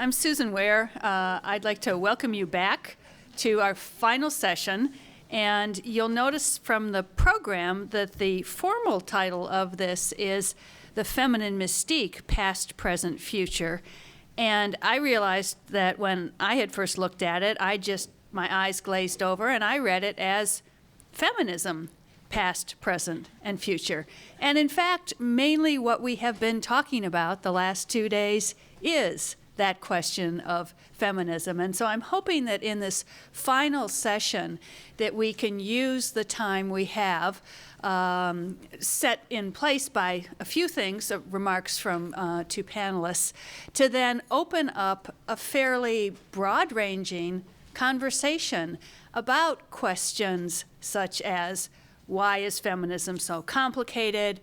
I'm Susan Ware. I'd like to welcome you back to our final session. And you'll notice from the program that the formal title of this is The Feminine Mystique, Past, Present, Future. And I realized that when I had first looked at it, my eyes glazed over and I read it as feminism, past, present, and future. And in fact, mainly what we have been talking about the last 2 days is that question of feminism. And so I'm hoping that in this final session that we can use the time we have set in place by a few things, remarks from two panelists, to then open up a fairly broad-ranging conversation about questions such as, why is feminism so complicated?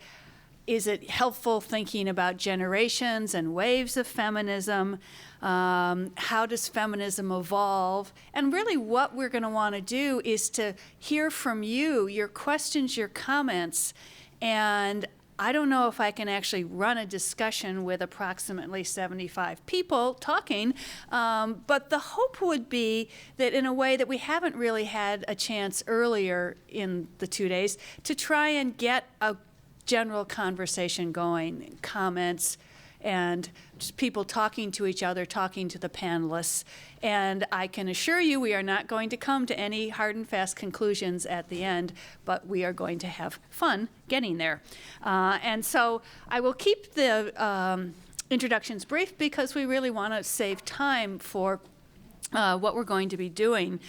Is it helpful thinking about generations and waves of feminism? How does feminism evolve? And really what we're going to want to do is to hear from you, your questions, your comments. And I don't know if I can actually run a discussion with approximately 75 people talking, but the hope would be that in a way that we haven't really had a chance earlier in the 2 days to try and get a general conversation going, comments, and just people talking to each other, talking to the panelists. And I can assure you we are not going to come to any hard and fast conclusions at the end, but we are going to have fun getting there. And so I will keep the introductions brief because we really want to save time for what we're going to be doing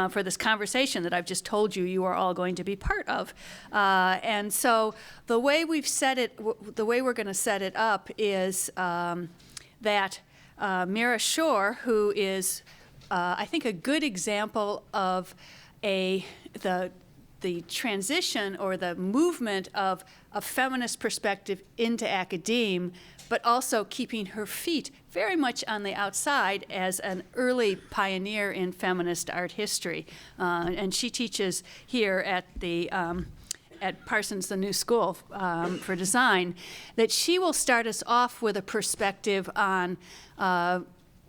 for this conversation that I've just told you you are all going to be part of. And so the way we've set it, the way we're going to set it up is that Mira Shore, who is, I think, a good example of the transition or the movement of a feminist perspective into academe, but also keeping her feet very much on the outside as an early pioneer in feminist art history. And she teaches here at the at Parsons, the New School for Design, that she will start us off with a perspective on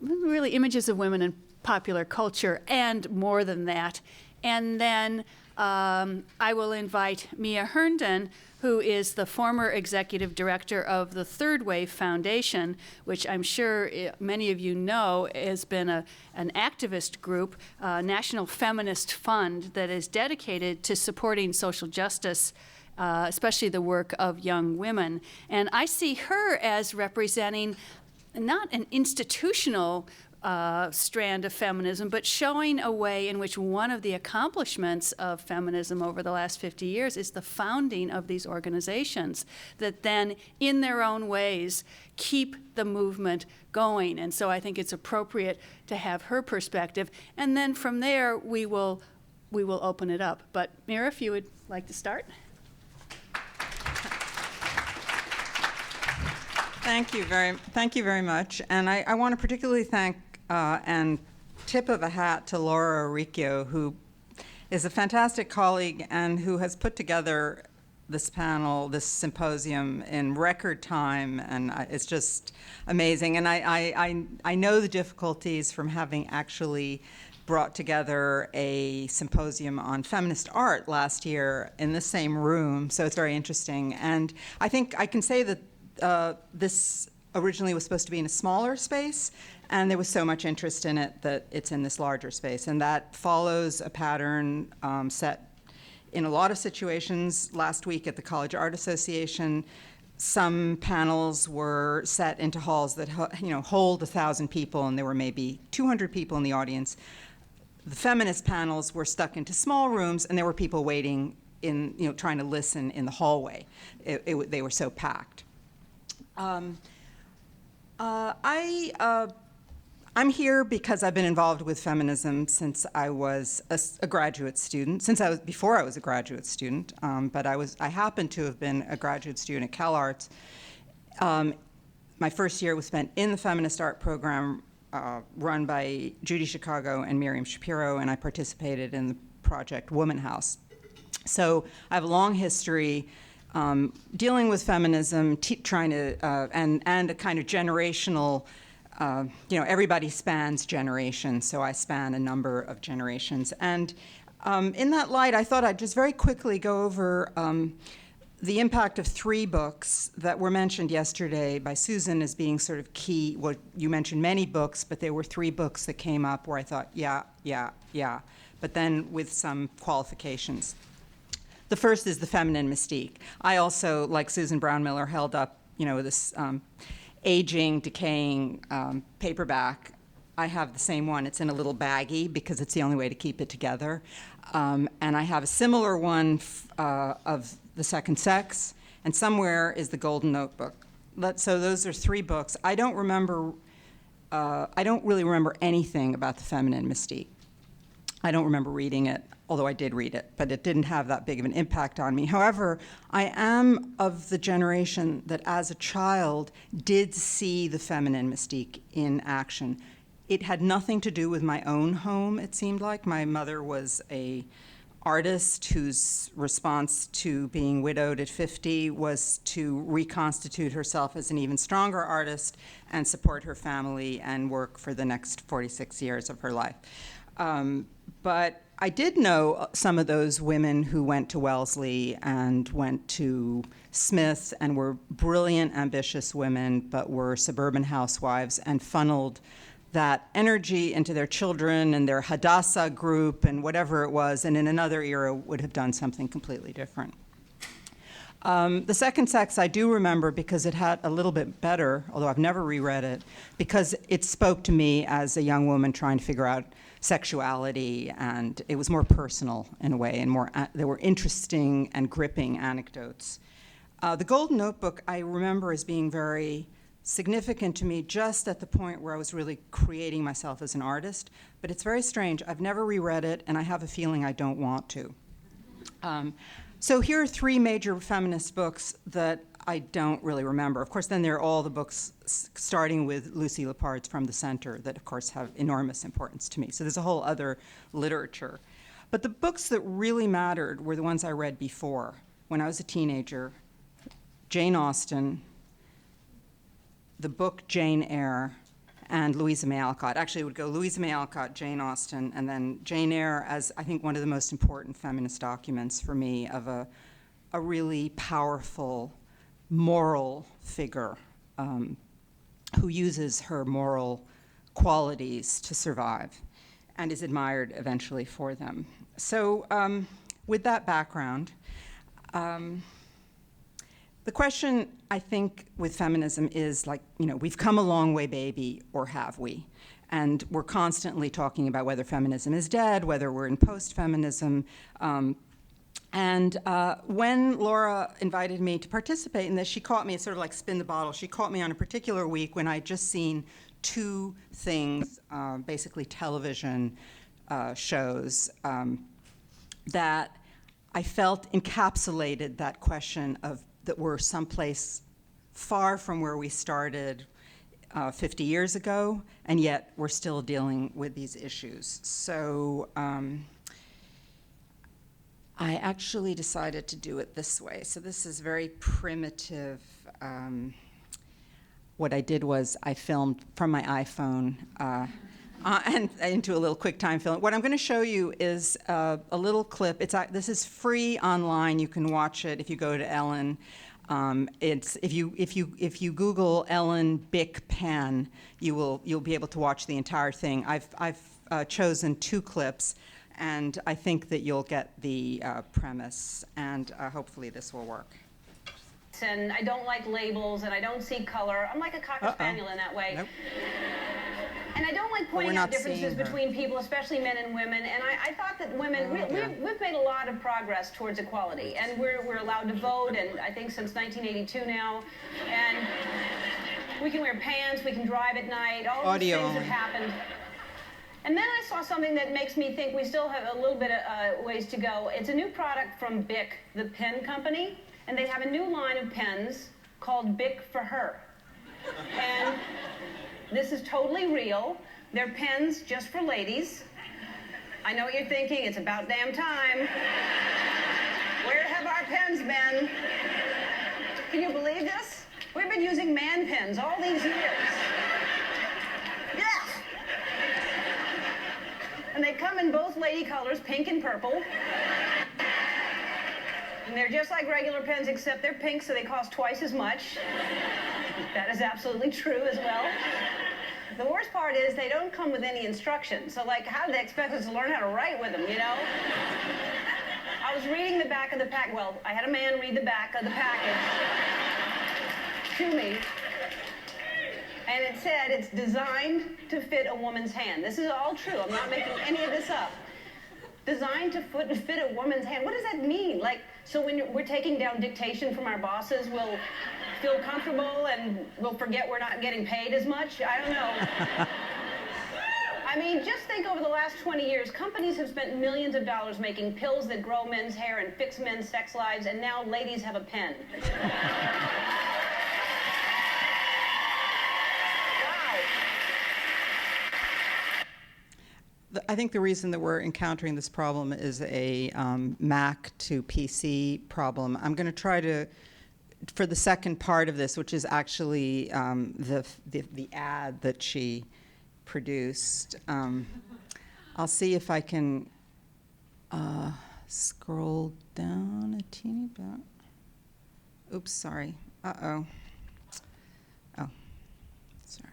really images of women in popular culture and more than that. And then I will invite Mia Herndon, who is the former executive director of the Third Wave Foundation, which I'm sure many of you know has been an activist group, National Feminist Fund, that is dedicated to supporting social justice, especially the work of young women. And I see her as representing not an institutional strand of feminism, but showing a way in which one of the accomplishments of feminism over the last 50 years is the founding of these organizations that then, in their own ways, keep the movement going. And so I think it's appropriate to have her perspective. And then from there, we will open it up. But Mira, if you would like to start. Thank you very much. And I want to particularly thank and tip of a hat to Laura Riccio, who is a fantastic colleague and who has put together this panel, this symposium in record time, and it's just amazing. And I know the difficulties from having actually brought together a symposium on feminist art last year in the same room, so it's very interesting. And I think I can say that this originally was supposed to be in a smaller space, and there was so much interest in it that it's in this larger space. And that follows a pattern set in a lot of situations. Last week at the College Art Association, some panels were set into halls that hold 1,000 people, and there were maybe 200 people in the audience. The feminist panels were stuck into small rooms, and there were people waiting in, trying to listen in the hallway. They were so packed. I'm here because I've been involved with feminism since I was a graduate student, before I was a graduate student, but I happened to have been a graduate student at CalArts. My first year was spent in the feminist art program run by Judy Chicago and Miriam Shapiro, and I participated in the project Woman House. So I have a long history dealing with feminism, trying to, and a kind of generational everybody spans generations, so I span a number of generations. And in that light, I thought I'd just very quickly go over the impact of 3 books that were mentioned yesterday by Susan as being sort of key. Well, you mentioned many books, but there were 3 books that came up where I thought, yeah, but then with some qualifications. The first is The Feminine Mystique. I also, like Susan Brown-Miller, held up, this aging, decaying paperback. I have the same one. It's in a little baggie because it's the only way to keep it together. And I have a similar one of The Second Sex, and somewhere is The Golden Notebook. So those are 3 books. I don't really remember anything about The Feminine Mystique. I don't remember reading it, although I did read it, but it didn't have that big of an impact on me. However, I am of the generation that as a child did see The Feminine Mystique in action. It had nothing to do with my own home, it seemed like. My mother was an artist whose response to being widowed at 50 was to reconstitute herself as an even stronger artist and support her family and work for the next 46 years of her life. But I did know some of those women who went to Wellesley and went to Smith and were brilliant, ambitious women, but were suburban housewives and funneled that energy into their children and their Hadassah group and whatever it was, and in another era would have done something completely different. The Second Sex I do remember because it had a little bit better, although I've never reread it, because it spoke to me as a young woman trying to figure out sexuality, and it was more personal in a way, and there were interesting and gripping anecdotes. The Golden Notebook I remember as being very significant to me just at the point where I was really creating myself as an artist, but it's very strange. I've never reread it, and I have a feeling I don't want to. So here are 3 major feminist books that I don't really remember. Of course, then there are all the books starting with Lucy Lepard's From the Center that, of course, have enormous importance to me. So there's a whole other literature. But the books that really mattered were the ones I read before. When I was a teenager, Jane Austen, the book Jane Eyre, and Louisa May Alcott. Actually, it would go Louisa May Alcott, Jane Austen, and then Jane Eyre as, I think, one of the most important feminist documents for me of a really powerful moral figure who uses her moral qualities to survive and is admired eventually for them. So with that background, the question, I think, with feminism is like, we've come a long way, baby, or have we? And we're constantly talking about whether feminism is dead, whether we're in post-feminism. And when Laura invited me to participate in this, she caught me, it's sort of like spin the bottle, she caught me on a particular week when I'd just seen 2 things, basically television shows, that I felt encapsulated that question of that we're someplace far from where we started 50 years ago, and yet we're still dealing with these issues. So I actually decided to do it this way. So this is very primitive. What I did was I filmed from my iPhone and into a little QuickTime film. What I'm going to show you is a little clip. This is free online. You can watch it if you go to Ellen. If you Google Ellen Bic Pen, you'll be able to watch the entire thing. I've chosen 2 clips, and I think that you'll get the premise, and hopefully this will work. And I don't like labels, and I don't see color. I'm like a cocker spaniel in that way. Nope. And I don't like pointing out differences between people, especially men and women. And I thought that women, we've made a lot of progress towards equality. And we're allowed to vote, and I think since 1982 now. And we can wear pants, we can drive at night, all these things have happened. And then I saw something that makes me think we still have a little bit of ways to go. It's a new product from Bic, the pen company. And they have a new line of pens called Bic for Her. And this is totally real. They're pens just for ladies. I know what you're thinking, it's about damn time. Where have our pens been? Can you believe this? We've been using man pens all these years. lady colors, pink and purple. And they're just like regular pens, except they're pink, so they cost twice as much. That is absolutely true as well. The worst part is they don't come with any instructions. So, like, how do they expect us to learn how to write with them, you know? I was reading the back of the pack. Well, I had a man read the back of the package to me. And it said it's designed to fit a woman's hand. This is all true. I'm not making any of this up. Designed to fit a woman's hand. What does that mean? Like, so when we're taking down dictation from our bosses, we'll feel comfortable and we'll forget we're not getting paid as much? I don't know. I mean, just think over the last 20 years, companies have spent millions of dollars making pills that grow men's hair and fix men's sex lives, and now ladies have a pen. I think the reason that we're encountering this problem is a Mac to PC problem. I'm going to try to, for the second part of this, which is actually the ad that she produced, I'll see if I can scroll down a teeny bit. Oops, sorry. Uh-oh. Oh, sorry.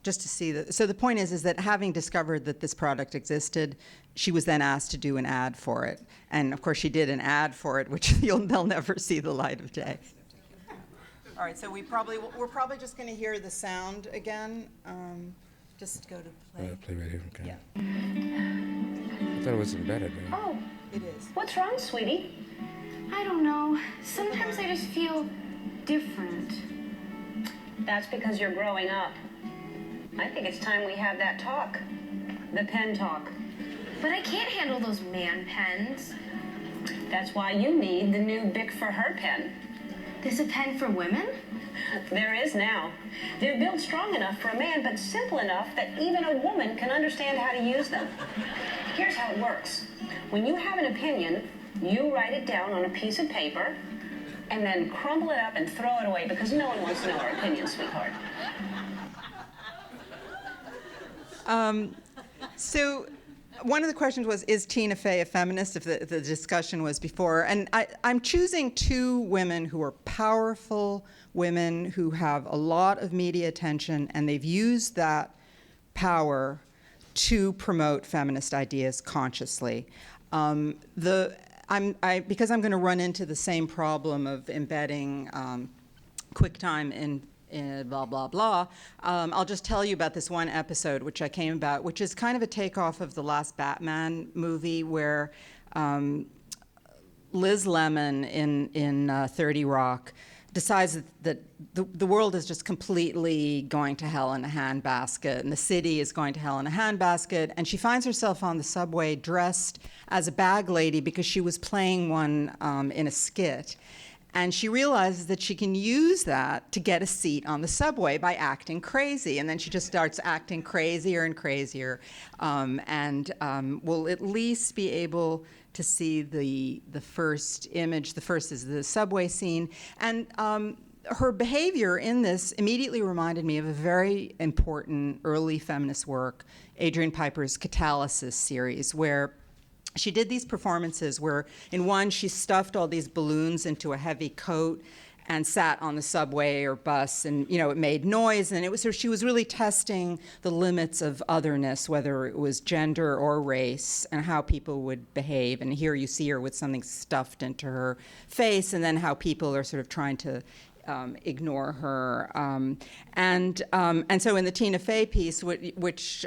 Just to see that. So the point is that having discovered that this product existed, she was then asked to do an ad for it. And of course she did an ad for it, which they'll never see the light of day. All right, so we're probably just going to hear the sound again. Just go to play. Play right here, okay. Yeah. I thought it was embedded. Oh, it is. What's wrong, sweetie? I don't know. Sometimes I just feel different. That's because you're growing up. I think it's time we have that talk. The pen talk. But I can't handle those man pens. That's why you need the new Bic for Her pen. There's a pen for women? There is now. They're built strong enough for a man, but simple enough that even a woman can understand how to use them. Here's how it works. When you have an opinion, you write it down on a piece of paper and then crumble it up and throw it away because no one wants to know our opinion, sweetheart. So one of the questions was, is Tina Fey a feminist, if the discussion was before? And I'm choosing two women who are powerful women who have a lot of media attention, and they've used that power to promote feminist ideas consciously. Because I'm going to run into the same problem of embedding QuickTime in blah, blah, blah. I'll just tell you about this one episode which I came about, which is kind of a takeoff of the last Batman movie where Liz Lemon in 30 Rock decides that the world is just completely going to hell in a handbasket, and the city is going to hell in a handbasket, and she finds herself on the subway dressed as a bag lady because she was playing one in a skit. And she realizes that she can use that to get a seat on the subway by acting crazy. And then she just starts acting crazier and crazier. And we'll at least be able to see the first image. The first is the subway scene. And her behavior in this immediately reminded me of a very important early feminist work, Adrian Piper's Catalysis series, where she did these performances where in one she stuffed all these balloons into a heavy coat and sat on the subway or bus, and it made noise, and she was really testing the limits of otherness, whether it was gender or race, and how people would behave. And here you see her with something stuffed into her face, and then how people are sort of trying to ignore her. And so in the Tina Fey piece, which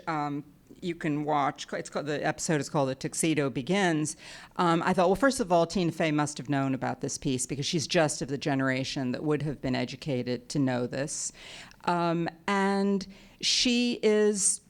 you can watch, the episode is called The Tuxedo Begins. I thought, well, first of all, Tina Fey must have known about this piece because she's just of the generation that would have been educated to know this. And she is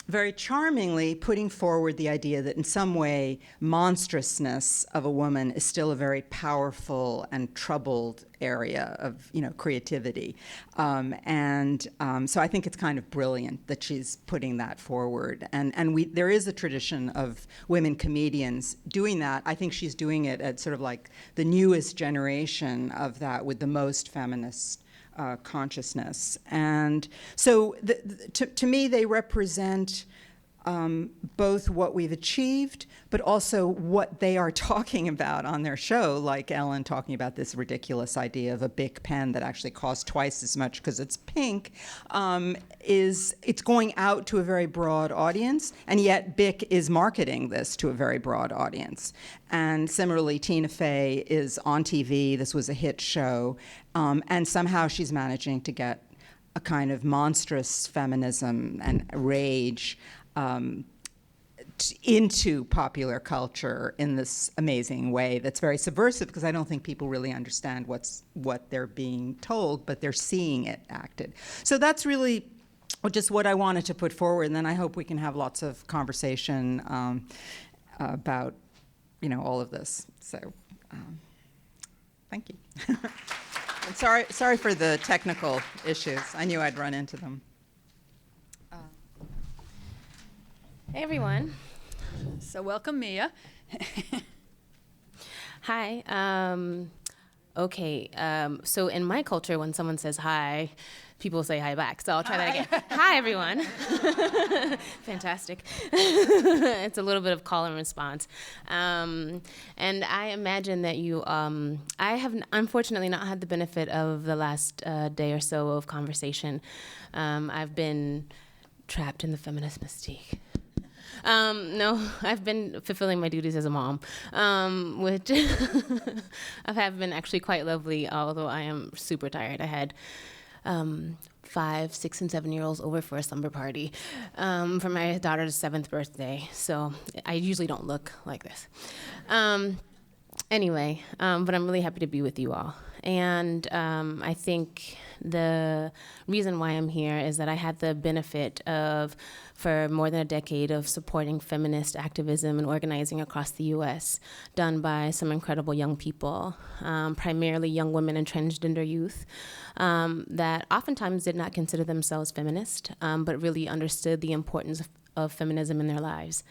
very charmingly putting forward the idea that in some way monstrousness of a woman is still a very powerful and troubled area of creativity. So I think it's kind of brilliant that she's putting that forward. And there is a tradition of women comedians doing that. I think she's doing it at sort of like the newest generation of that with the most feminist consciousness. And so to me, they represent both what we've achieved, but also what they are talking about on their show, like Ellen talking about this ridiculous idea of a Bic pen that actually costs twice as much because it's pink, it's going out to a very broad audience, and yet Bic is marketing this to a very broad audience. And similarly, Tina Fey is on TV. This was a hit show, and somehow she's managing to get a kind of monstrous feminism and rage into popular culture in this amazing way that's very subversive, because I don't think people really understand what they're being told, but they're seeing it acted. So that's really just what I wanted to put forward, and then I hope we can have lots of conversation about, all of this. So thank you. And sorry for the technical issues. I knew I'd run into them. Hey, everyone. So welcome, Mia. Hi. Okay. So in my culture, when someone says hi, people say hi back. So I'll try that again. Hi, everyone. Fantastic. It's a little bit of call and response. And I imagine that you, I have unfortunately not had the benefit of the last day or so of conversation. I've been trapped in the feminist mystique. No, I've been fulfilling my duties as a mom, which have been actually quite lovely, although I am super tired. I had 5, 6, and 7-year-olds over for a slumber party for my daughter's 7th birthday, so I usually don't look like this. Anyway, but I'm really happy to be with you all. And I think the reason why I'm here is that I had the benefit of, for more than a decade, of supporting feminist activism and organizing across the U.S., done by some incredible young people, primarily young women and transgender youth, that oftentimes did not consider themselves feminist, but really understood the importance of feminism in their lives.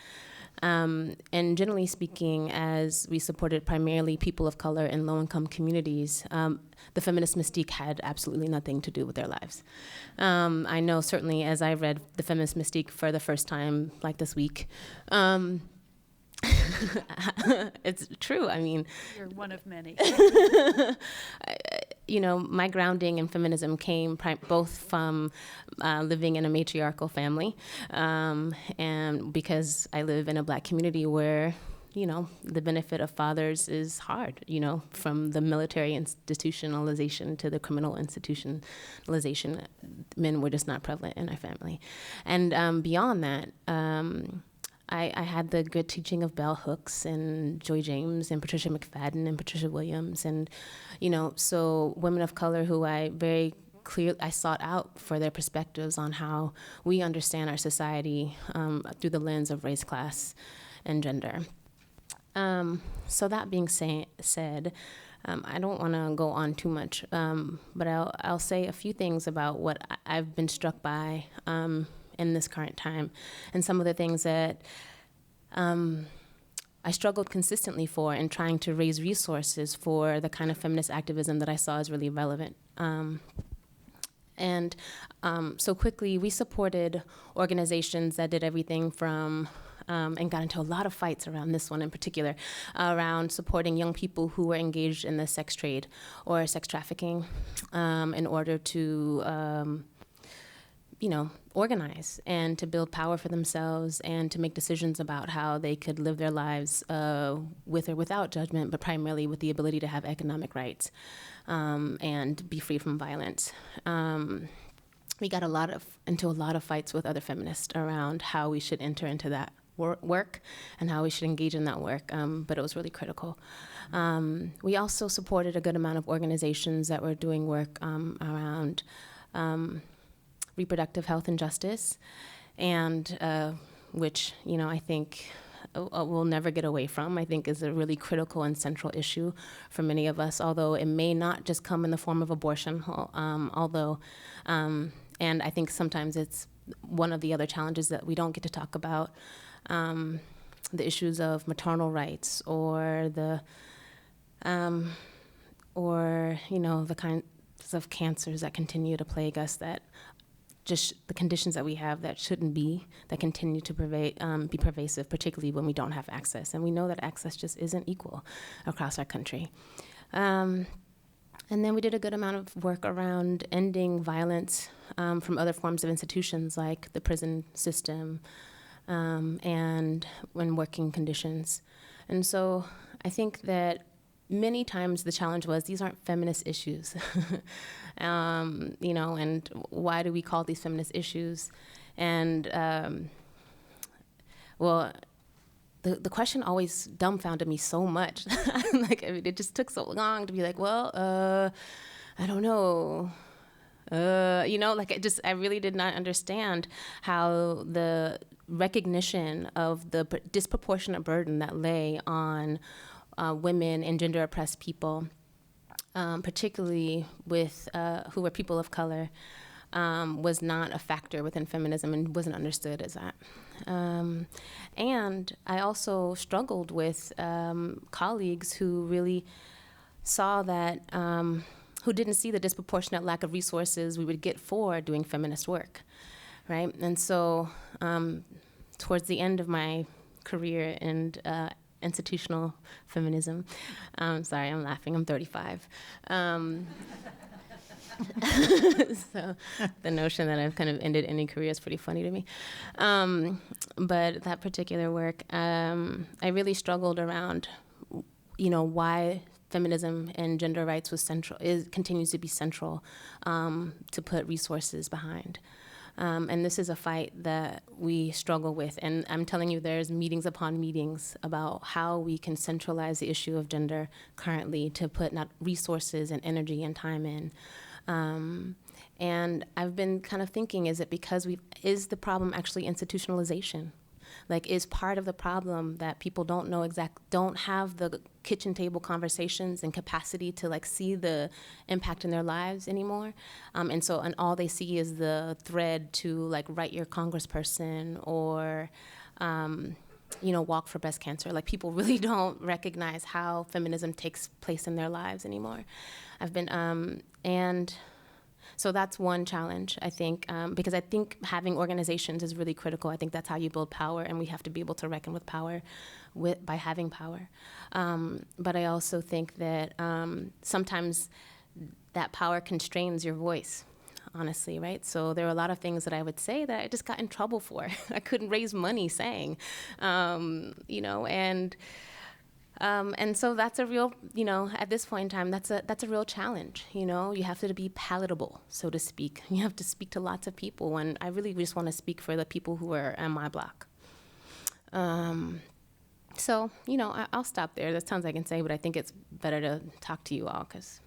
And generally speaking, as we supported primarily people of color in low-income communities, the feminist mystique had absolutely nothing to do with their lives. I know certainly as I read the feminist mystique for the first time, like this week, it's true. I mean, You're one of many. My grounding in feminism came both from living in a matriarchal family, and because I live in a Black community where, the benefit of fathers is hard, from the military institutionalization to the criminal institutionalization. Men were just not prevalent in our family. And beyond that, I had the good teaching of bell hooks and Joy James and Patricia McFadden and Patricia Williams, and so women of color who I sought out for their perspectives on how we understand our society through the lens of race, class, and gender. So that being said, I don't want to go on too much, but I'll say a few things about what I've been struck by in this current time, and some of the things that I struggled consistently for in trying to raise resources for the kind of feminist activism that I saw as really relevant. So quickly, we supported organizations that did everything from, and got into a lot of fights around this one in particular, around supporting young people who were engaged in the sex trade or sex trafficking in order to organize and to build power for themselves and to make decisions about how they could live their lives with or without judgment, but primarily with the ability to have economic rights and be free from violence. We got into a lot of fights with other feminists around how we should enter into that work and how we should engage in that work, but it was really critical. We also supported a good amount of organizations that were doing work around reproductive health and justice, and which, I think we'll never get away from, I think is a really critical and central issue for many of us, although it may not just come in the form of abortion, and I think sometimes it's one of the other challenges that we don't get to talk about, the issues of maternal rights or the kind of cancers that continue to plague us, that just the conditions that we have that shouldn't be, that continue to be pervasive, particularly when we don't have access. And we know that access just isn't equal across our country. And then we did a good amount of work around ending violence from other forms of institutions like the prison system and when working conditions. And so I think that many times the challenge was these aren't feminist issues, and why do we call these feminist issues? And the question always dumbfounded me so much. It just took so long to be like, I don't know. I really did not understand how the recognition of the disproportionate burden that lay on women and gender oppressed people, particularly with who were people of color, was not a factor within feminism and wasn't understood as that. And I also struggled with colleagues who really saw that, who didn't see the disproportionate lack of resources we would get for doing feminist work, right? And so towards the end of my career in institutional feminism. Sorry, I'm laughing. I'm 35. So the notion that I've kind of ended any career is pretty funny to me. But that particular work, I really struggled around, why feminism and gender rights was central, continues to be central to put resources behind. And this is a fight that we struggle with. And I'm telling you, there's meetings upon meetings about how we can centralize the issue of gender currently to put not resources and energy and time in. And I've been kind of thinking, is the problem actually institutionalization? Is part of the problem that people don't have the kitchen table conversations and capacity to see the impact in their lives anymore, and all they see is the thread to write your congressperson or walk for breast cancer. People really don't recognize how feminism takes place in their lives anymore. So that's one challenge, I think, because I think having organizations is really critical. I think that's how you build power, and we have to be able to reckon with power by having power. But I also think that sometimes that power constrains your voice, honestly, right? So there are a lot of things that I would say that I just got in trouble for. I couldn't raise money saying, and so that's a real, at this point in time, that's a real challenge. You have to be palatable, so to speak. You have to speak to lots of people when I really just want to speak for the people who are on my block. So, I'll stop there. That sounds like I can say, but I think it's better to talk to you all because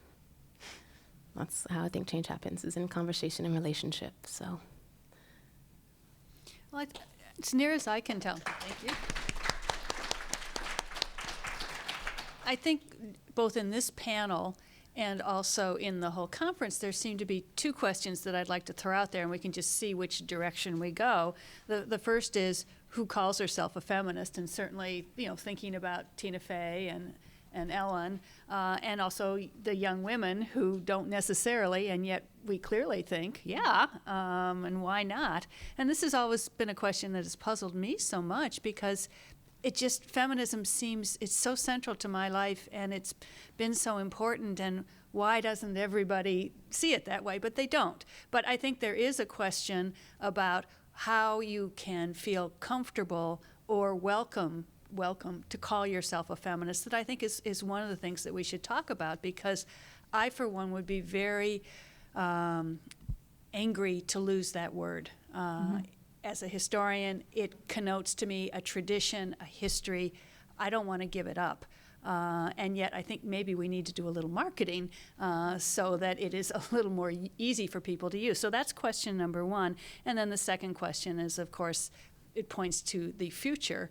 that's how I think change happens, is in conversation and relationship. So. Well, it's near as I can tell. Thank you. I think both in this panel and also in the whole conference, there seem to be two questions that I'd like to throw out there, and we can just see which direction we go. The first is, who calls herself a feminist? And certainly, thinking about Tina Fey and Ellen, and also the young women who don't necessarily, and yet we clearly think, and why not? And this has always been a question that has puzzled me so much because feminism seems, it's so central to my life and it's been so important, and why doesn't everybody see it that way? But they don't. But I think there is a question about how you can feel comfortable or welcome to call yourself a feminist, that I think is one of the things that we should talk about, because I, for one, would be very angry to lose that word. As a historian, it connotes to me a tradition, a history. I don't want to give it up. And yet I think maybe we need to do a little marketing so that it is a little more easy for people to use. So that's question number one. And then the second question is, of course, it points to the future,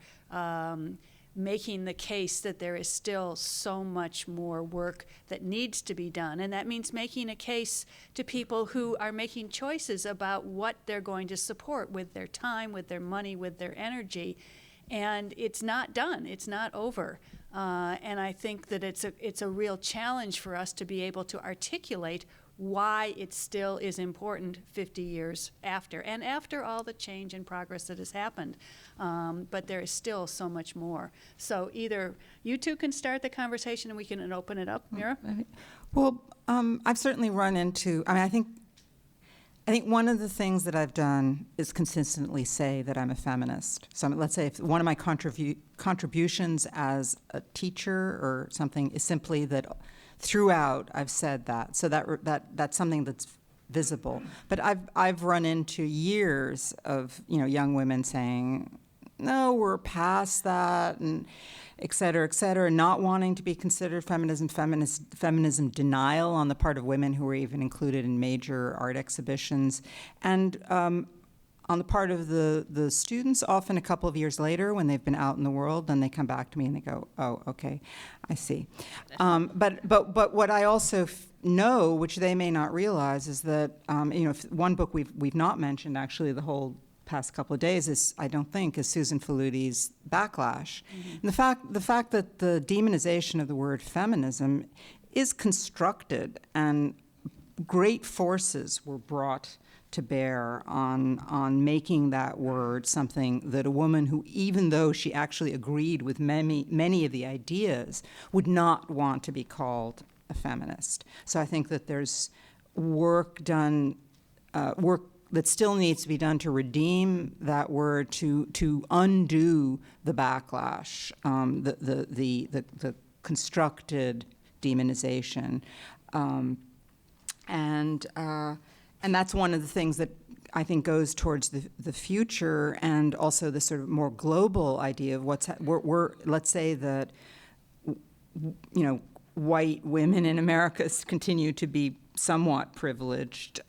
making the case that there is still so much more work that needs to be done. And that means making a case to people who are making choices about what they're going to support with their time, with their money, with their energy. And it's not done. It's not over. And I think that it's a real challenge for us to be able to articulate why it still is important 50 years after, and after all the change and progress that has happened. But there is still so much more. So either you two can start the conversation and we can open it up. Mira? Well, I've certainly run into, I think one of the things that I've done is consistently say that I'm a feminist. So let's say if one of my contributions as a teacher or something is simply that throughout I've said that. So that's something that's visible. But I've run into years of young women saying, no, we're past that, and et cetera, not wanting to be considered feminism denial on the part of women who were even included in major art exhibitions, and on the part of the students, often a couple of years later when they've been out in the world, then they come back to me and they go, oh, okay, I see. But what I also know, which they may not realize, is that one book we've not mentioned actually the whole past couple of days is Susan Faludi's Backlash. And the fact that the demonization of the word feminism is constructed, and great forces were brought to bear on making that word something that a woman who, even though she actually agreed with many of the ideas, would not want to be called a feminist. So I think that there's work that still needs to be done to redeem that word, to undo the backlash, the constructed demonization, and that's one of the things that I think goes towards the future, and also the sort of more global idea of let's say that white women in America continue to be somewhat privileged,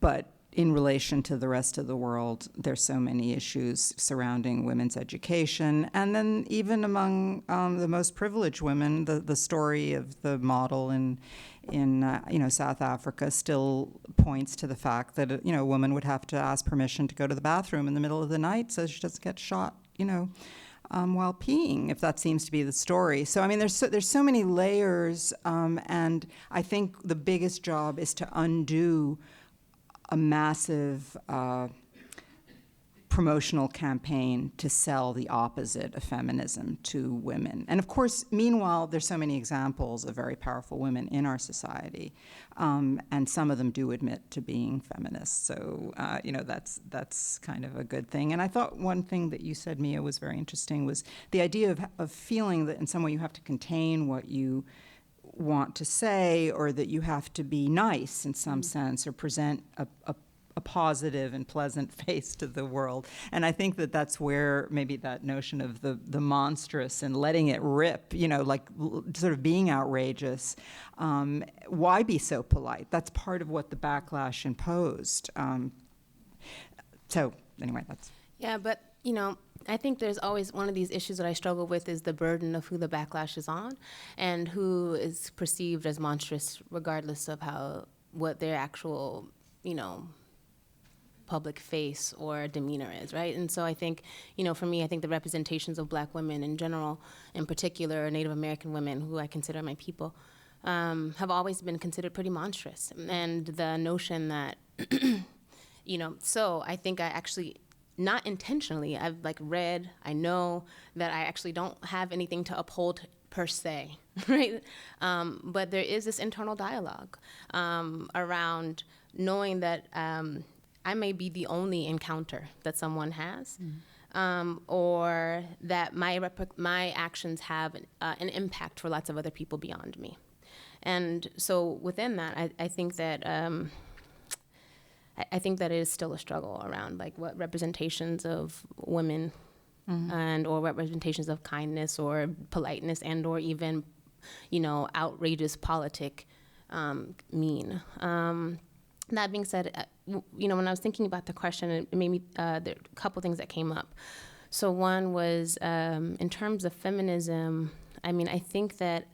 but in relation to the rest of the world, there's so many issues surrounding women's education. And then even among the most privileged women, the story of the model in South Africa still points to the fact that a woman would have to ask permission to go to the bathroom in the middle of the night so she doesn't get shot, while peeing, if that seems to be the story. So there's so many layers, and I think the biggest job is to undo a massive promotional campaign to sell the opposite of feminism to women. And of course, meanwhile, there's so many examples of very powerful women in our society, and some of them do admit to being feminists. So, that's kind of a good thing. And I thought one thing that you said, Mia, was very interesting, was the idea of feeling that in some way you have to contain what you want to say, or that you have to be nice in some sense, or present a positive and pleasant face to the world. And I think that that's where maybe that notion of the monstrous and letting it rip, sort of being outrageous. Why be so polite? That's part of what the backlash imposed. So anyway, that's... Yeah, but, I think there's always one of these issues that I struggle with is the burden of who the backlash is on and who is perceived as monstrous regardless of what their actual, public face or demeanor is, right? And so I think, for me, I think the representations of Black women in general, in particular Native American women, who I consider my people, have always been considered pretty monstrous. And the notion that, so I think I actually... not intentionally, I've read, I know that I actually don't have anything to uphold per se, right? But there is this internal dialogue around knowing that I may be the only encounter that someone has, or that my actions have an impact for lots of other people beyond me. And so within that, I think that I think that it is still a struggle around what representations of women and or representations of kindness or politeness and or even, outrageous politic mean. That being said, when I was thinking about the question, it made me, there are a couple things that came up. So one was in terms of feminism, I mean, I think that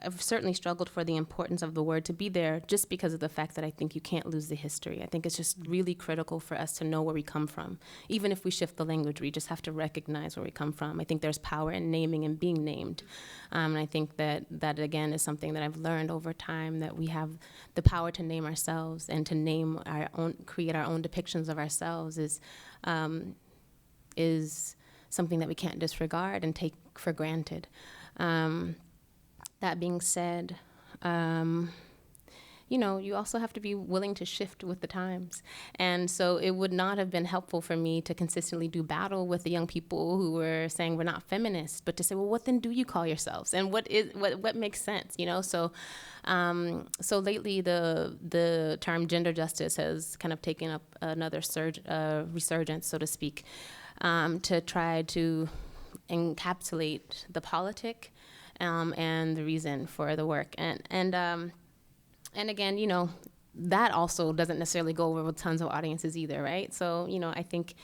I've certainly struggled for the importance of the word to be there just because of the fact that I think you can't lose the history. I think it's just really critical for us to know where we come from. Even if we shift the language, we just have to recognize where we come from. I think there's power in naming and being named. And I think that again, is something that I've learned over time, that we have the power to name ourselves and to name our own, create our own depictions of ourselves is something that we can't disregard and take for granted. That being said, you also have to be willing to shift with the times. And so it would not have been helpful for me to consistently do battle with the young people who were saying we're not feminists, but to say, well, what then do you call yourselves? And what makes sense, So lately the term gender justice has kind of taken up another resurgence, so to speak, to try to encapsulate the politic and the reason for the work. And again, that also doesn't necessarily go over with tons of audiences either, right? So, I think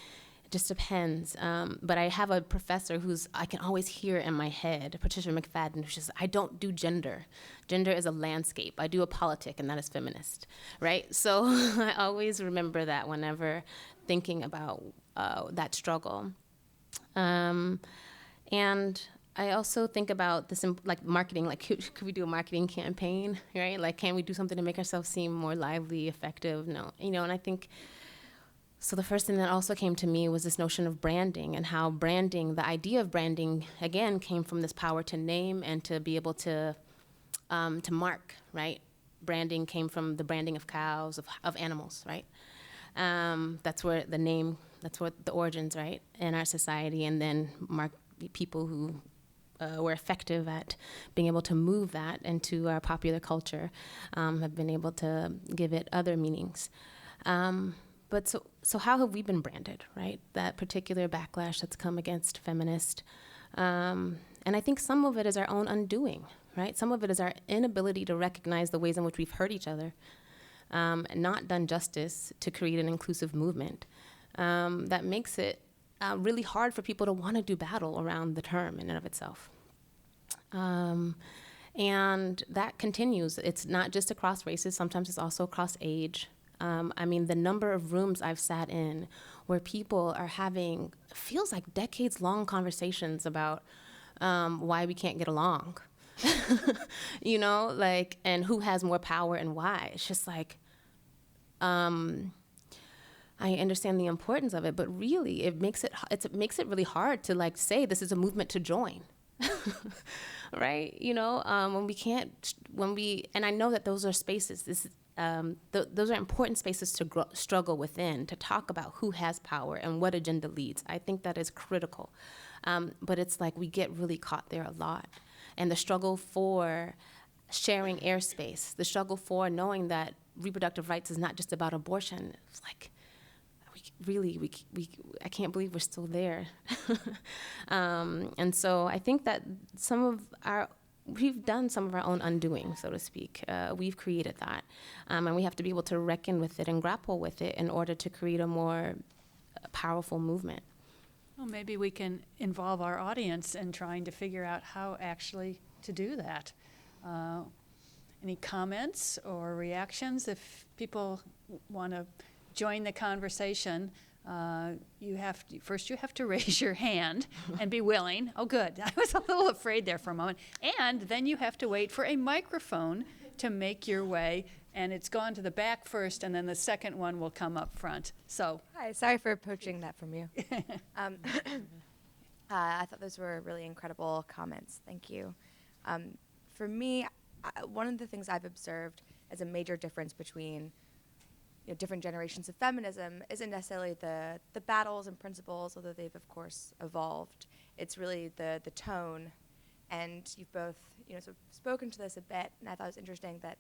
it just depends. But I have a professor I can always hear in my head, Patricia McFadden, who says, I don't do gender. Gender is a landscape. I do a politic, and that is feminist, right? So I always remember that whenever thinking about that struggle. And I also think about this, like marketing, like could we do a marketing campaign, right? Like, can we do something to make ourselves seem more lively, effective? No, and I think, so the first thing that also came to me was this notion of branding, and how branding, the idea of branding, again, came from this power to name and to be able to mark, right? Branding came from the branding of cows, of animals, right? That's where the name, that's what the origins, right, in our society, and then mark people who were effective at being able to move that into our popular culture, have been able to give it other meanings. But so how have we been branded, right? That particular backlash that's come against feminist. And I think some of it is our own undoing, right? Some of it is our inability to recognize the ways in which we've hurt each other, and not done justice to create an inclusive movement. That makes it really hard for people to want to do battle around the term in and of itself. And that continues. It's not just across races. Sometimes it's also across age. The number of rooms I've sat in where people are having, feels like decades-long conversations about why we can't get along, and who has more power and why. It's just like, I understand the importance of it, but really it makes it really hard to say this is a movement to join. Right? And I know that those are spaces, those are important spaces to struggle within, to talk about who has power and what agenda leads. I think that is critical. But it's like we get really caught there a lot. And the struggle for sharing airspace, the struggle for knowing that reproductive rights is not just about abortion. It's like, I can't believe we're still there. And so I think that we've done some of our own undoing, so to speak. We've created that. And we have to be able to reckon with it and grapple with it in order to create a more powerful movement. Well, maybe we can involve our audience in trying to figure out how actually to do that. Any comments or reactions? If people want to join the conversation, you have to raise your hand and be willing. Oh, good. I was a little afraid there for a moment. And then you have to wait for a microphone to make your way, and it's gone to the back first, and then the second one will come up front. So, hi. Sorry for poaching that from you. I thought those were really incredible comments. Thank you. For me, one of the things I've observed as a major difference between different generations of feminism isn't necessarily the battles and principles, although they've of course evolved. It's really the tone, and you've both sort of spoken to this a bit, and I thought it was interesting that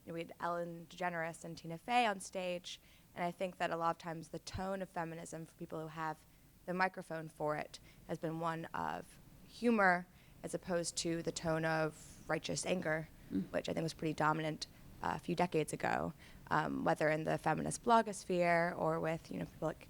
we had Ellen DeGeneres and Tina Fey on stage, and I think that a lot of times the tone of feminism for people who have the microphone for it has been one of humor as opposed to the tone of righteous anger, which I think was pretty dominant a few decades ago, whether in the feminist blogosphere or with people like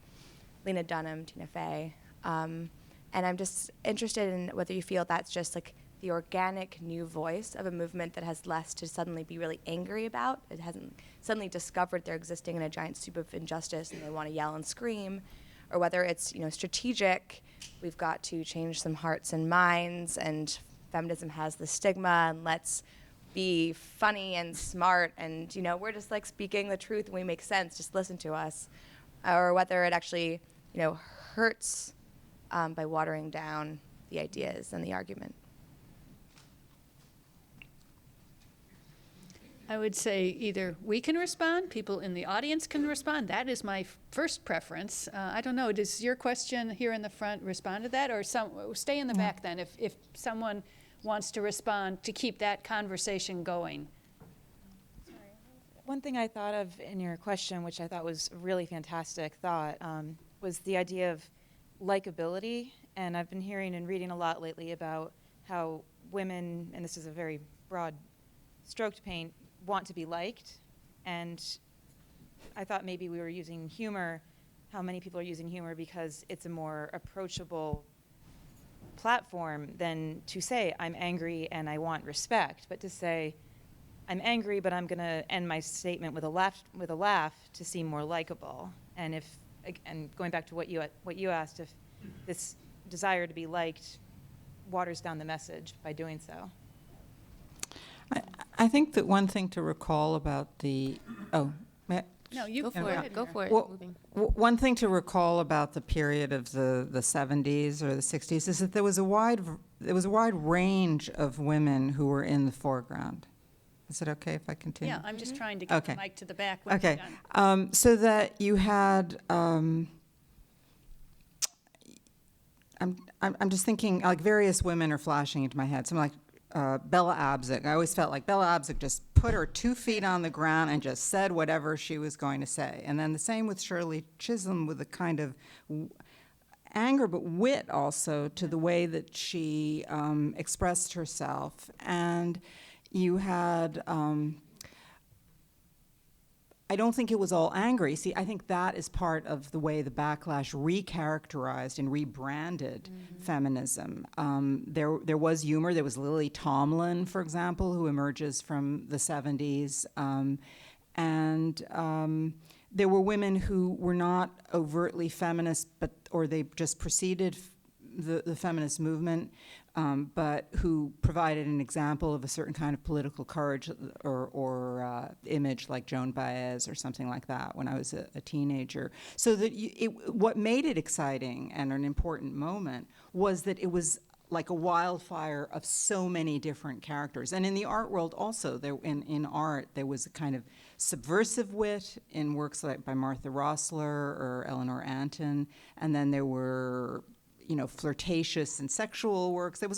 Lena Dunham, Tina Fey. And I'm just interested in whether you feel that's just like the organic new voice of a movement that has less to suddenly be really angry about. It hasn't suddenly discovered they're existing in a giant soup of injustice and they want to yell and scream, or whether it's, you know, strategic. We've got to change some hearts and minds, and feminism has the stigma, and let's be funny and smart, and, you know, we're just like speaking the truth and we make sense, just listen to us. Or whether it actually, you know, hurts by watering down the ideas and the argument. I would say either we can respond, people in the audience can respond. That is my first preference. I don't know, does your question here in the front respond to that, or stay in the back then if someone wants to respond to keep that conversation going? One thing I thought of in your question, which I thought was a really fantastic thought, was the idea of likability. And I've been hearing and reading a lot lately about how women, and this is a very broad stroked paint, want to be liked. And I thought maybe we were using humor, how many people are using humor because it's a more approachable platform than to say, I'm angry and I want respect, but to say, I'm angry, but I'm going to end my statement with a laugh to seem more likable. And going back to what you asked, if this desire to be liked waters down the message by doing so. I think that one thing to recall about the No, you Go for it. Go for it. Well, Moving. one thing to recall about the period of the 70s or the 60s is that there was a wide range of women who were in the foreground. Is it okay if I continue? Yeah, I'm just trying to get the Okay. mic to the back when Okay, you're done. so that you had, I'm just thinking, like, various women are flashing into my head. Something like Bella Abzug. I always felt like Bella Abzug just put her 2 feet on the ground and just said whatever she was going to say. And then the same with Shirley Chisholm, with a kind of anger but wit also to the way that she expressed herself. And you had, I don't think it was all angry. See, I think that is part of the way the backlash recharacterized and rebranded feminism. There was humor. There was Lily Tomlin, for example, who emerges from the 70s. There were women who were not overtly feminist, or they just preceded the feminist movement, but who provided an example of a certain kind of political courage or image, like Joan Baez or something like that when I was a teenager. So that what made it exciting and an important moment was that it was like a wildfire of so many different characters. And in the art world also, in art, there was a kind of subversive wit in works like by Martha Rossler or Eleanor Anton, and then there were, you know, flirtatious and sexual works. There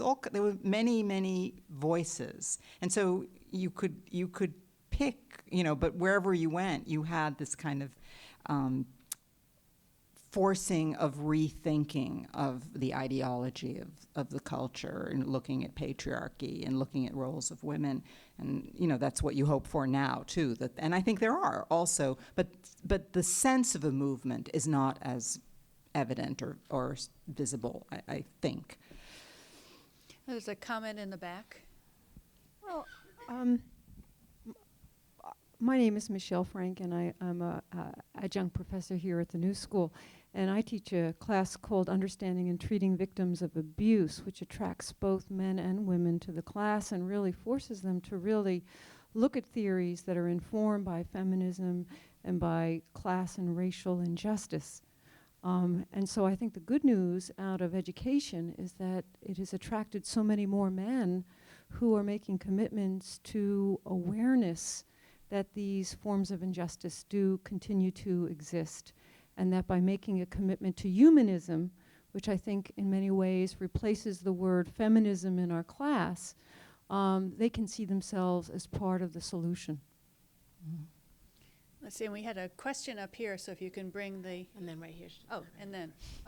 were many voices, and so you could pick, you know. But wherever you went, you had this kind of forcing of rethinking of the ideology of the culture, and looking at patriarchy and looking at roles of women, and, you know, that's what you hope for now too. And I think there are also, but the sense of a movement is not as evident or visible, I think. There's a comment in the back. Well, my name is Michelle Frank, and I'm a adjunct professor here at the New School, and I teach a class called Understanding and Treating Victims of Abuse, which attracts both men and women to the class and really forces them to really look at theories that are informed by feminism and by class and racial injustice. And so I think the good news out of education is that it has attracted so many more men who are making commitments to awareness that these forms of injustice do continue to exist, and that by making a commitment to humanism, which I think in many ways replaces the word feminism in our class, they can see themselves as part of the solution. Mm-hmm. Let's see, and we had a question up here, so if you can bring the... And then right here.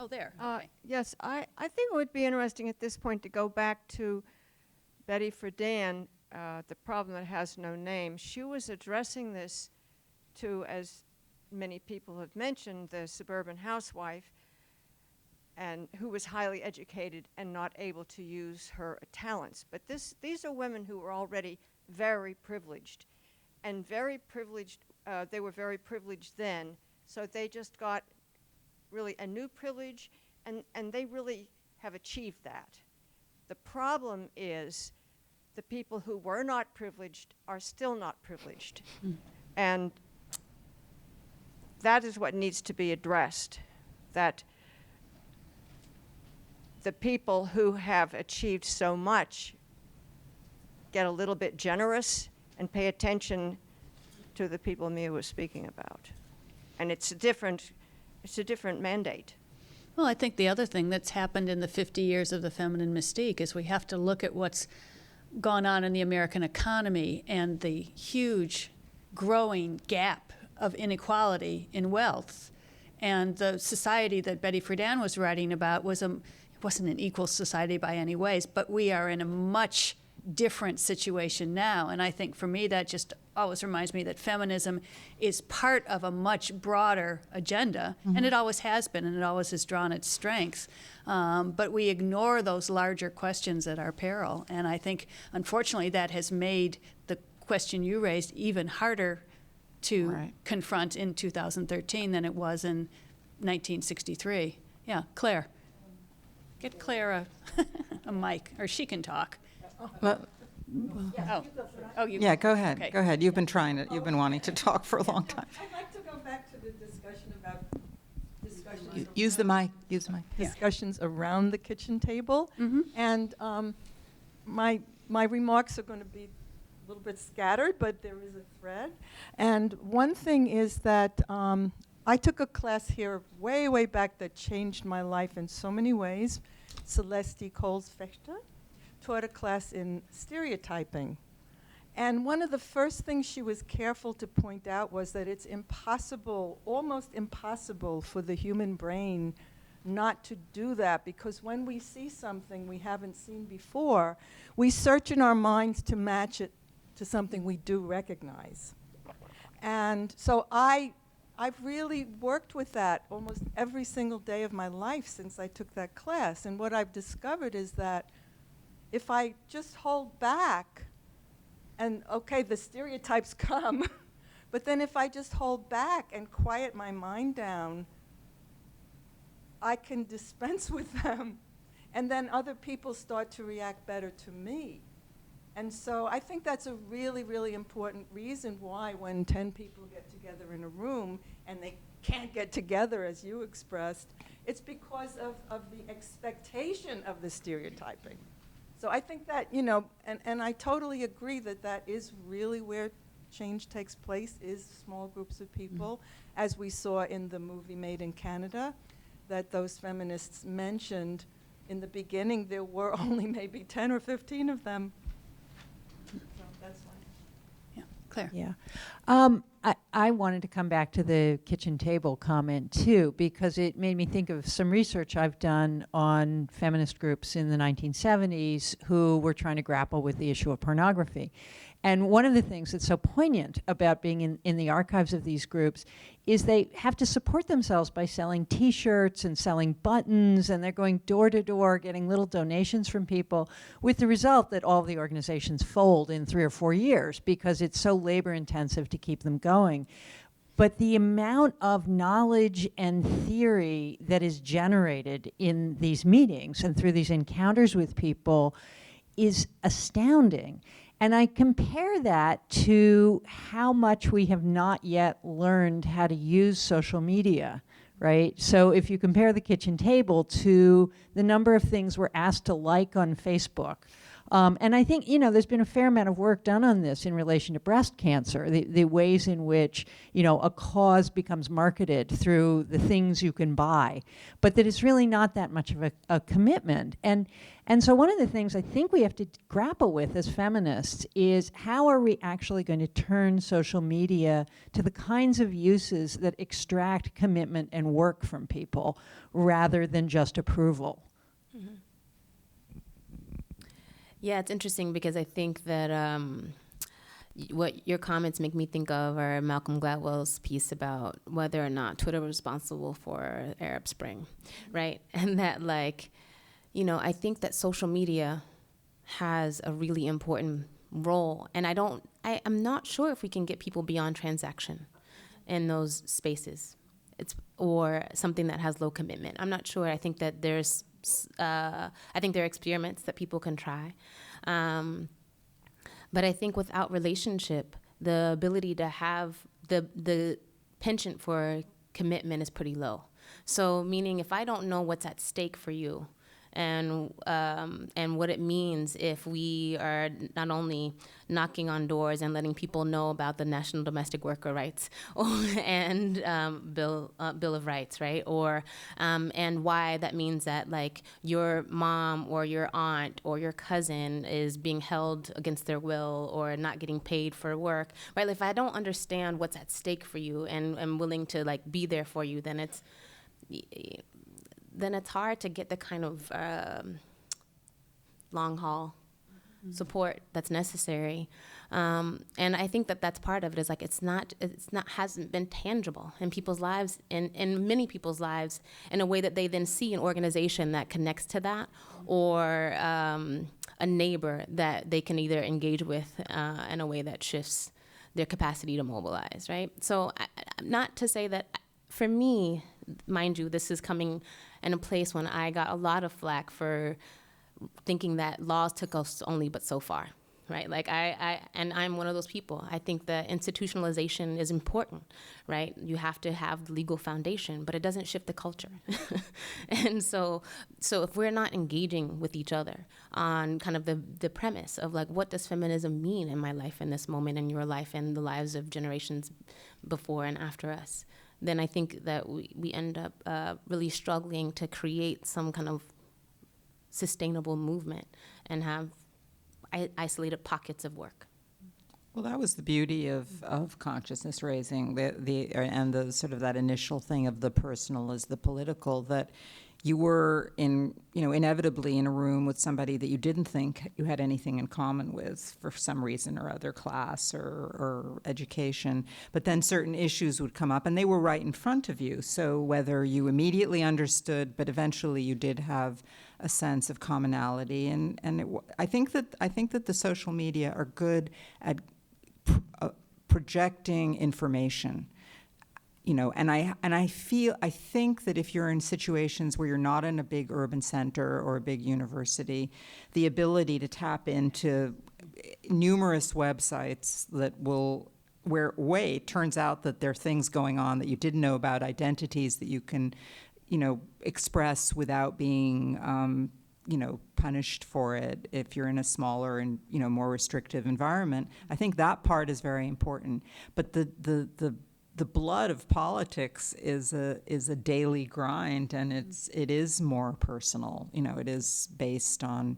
There. Okay. Yes, I think it would be interesting at this point to go back to Betty Friedan, the problem that has no name. She was addressing this to, as many people have mentioned, the suburban housewife. and who was highly educated and not able to use her talents. But these are women who were already very privileged, and very privileged. They were very privileged then, so they just got really a new privilege, and they really have achieved that. The problem is the people who were not privileged are still not privileged. And that is what needs to be addressed, that the people who have achieved so much get a little bit generous and pay attention to the people Mia was speaking about. And it's a different mandate. Well, I think the other thing that's happened in the 50 years of the Feminine Mystique is we have to look at what's gone on in the American economy and the huge growing gap of inequality in wealth. And the society that Betty Friedan was writing about wasn't an equal society by any ways, but we are in a much different situation now. And I think for me, that just always reminds me that feminism is part of a much broader agenda, and it always has been, and it always has drawn its strength. But we ignore those larger questions at our peril. And I think, unfortunately, that has made the question you raised even harder to confront in 2013 than it was in 1963. Yeah, Claire. Get Claire a mic, or she can talk. Well, Yeah, go ahead. Okay. Go ahead. You've been trying to. You've been wanting to talk for a long time. I'd like to go back to the discussion about discussions. Use the mic. Use the mic. Discussions around the kitchen table, and my remarks are going to be a little bit scattered, but there is a thread. And one thing is that I took a class here way back that changed my life in so many ways. Celeste Coles-Fechter taught a class in stereotyping. And one of the first things she was careful to point out was that it's impossible, almost impossible for the human brain not to do that, because when we see something we haven't seen before, we search in our minds to match it to something we do recognize. And so I've really worked with that almost every single day of my life since I took that class. And what I've discovered is that if I just hold back, and okay, the stereotypes come, but then if I just hold back and quiet my mind down, I can dispense with them. And then other people start to react better to me. And so I think that's a really important reason why when 10 people get together in a room and they can't get together, as you expressed, it's because of the expectation of the stereotyping. So I think that, and I totally agree that is really where change takes place, is small groups of people, as we saw in the movie Made in Canada, that those feminists mentioned in the beginning. There were only maybe 10 or 15 of them. So that's why. Yeah, Claire. Yeah. I wanted to come back to the kitchen table comment too, because it made me think of some research I've done on feminist groups in the 1970s who were trying to grapple with the issue of pornography. And one of the things that's so poignant about being in the archives of these groups is they have to support themselves by selling T-shirts and selling buttons, and they're going door to door getting little donations from people, with the result that all of the organizations fold in 3 or 4 years because it's so labor intensive to keep them going. But the amount of knowledge and theory that is generated in these meetings and through these encounters with people is astounding. And I compare that to how much we have not yet learned how to use social media, right? So if you compare the kitchen table to the number of things we're asked to like on Facebook, and I think, there's been a fair amount of work done on this in relation to breast cancer, the ways in which, a cause becomes marketed through the things you can buy, but that it's really not that much of a commitment. And so one of the things I think we have to grapple with as feminists is how are we actually going to turn social media to the kinds of uses that extract commitment and work from people rather than just approval? Mm-hmm. Yeah, it's interesting because I think that what your comments make me think of are Malcolm Gladwell's piece about whether or not Twitter was responsible for Arab Spring, right? And that, like, you know, I think that social media has a really important role, and I'm not sure if we can get people beyond transaction in those spaces. Or something that has low commitment. I'm not sure. I think that there are experiments that people can try. But I think without relationship, the ability to have the penchant for commitment is pretty low. So meaning if I don't know what's at stake for you, and what it means if we are not only knocking on doors and letting people know about the National Domestic Worker Rights and Bill of Rights, right? Or and why that means that, like, your mom or your aunt or your cousin is being held against their will or not getting paid for work, right? If I don't understand what's at stake for you and I'm willing to, like, be there for you, then it's hard to get the kind of long haul support that's necessary. And I think that that's part of it, is like hasn't been tangible in people's lives, in many people's lives, in a way that they then see an organization that connects to that, or a neighbor that they can either engage with in a way that shifts their capacity to mobilize, right? So not to say that, for me, mind you, this is coming in a place when I got a lot of flack for thinking that laws took us only but so far, right? Like I'm one of those people. I think that institutionalization is important, right? You have to have the legal foundation, but it doesn't shift the culture. And so if we're not engaging with each other on kind of the premise of, like, what does feminism mean in my life, in this moment, in your life, and the lives of generations before and after us, then I think that we end up really struggling to create some kind of sustainable movement and have isolated pockets of work. Well, that was the beauty of consciousness raising, and the sort of that initial thing of the personal as the political, that you were inevitably in a room with somebody that you didn't think you had anything in common with for some reason or other, class or education, but then certain issues would come up and they were right in front of you. So whether you immediately understood, but eventually you did have a sense of commonality, I think that the social media are good at projecting information. And I think that if you're in situations where you're not in a big urban center or a big university, the ability to tap into numerous websites that will, turns out that there are things going on that you didn't know about, identities that you can, express without being, punished for it if you're in a smaller and, more restrictive environment. I think that part is very important. But the blood of politics is a daily grind, and it is more personal. It is based on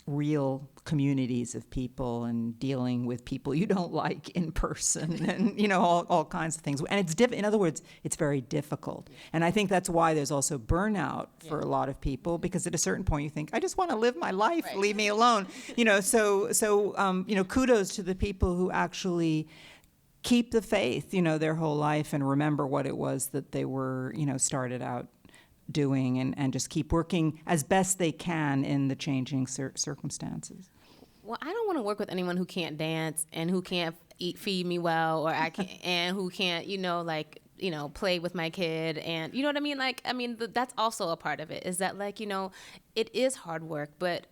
real communities of people and dealing with people you don't like in person, and all kinds of things. And it's in other words, it's very difficult. And I think that's why there's also burnout for a lot of people, because at a certain point you think, I just want to live my life, right. Leave me alone. So kudos to the people who actually keep the faith, their whole life, and remember what it was that they were, started out doing, and just keep working as best they can in the changing circumstances. Well, I don't want to work with anyone who can't dance and who can't feed me well, or and who can't, play with my kid, and you know what I mean? That's also a part of it, is that, it is hard work, but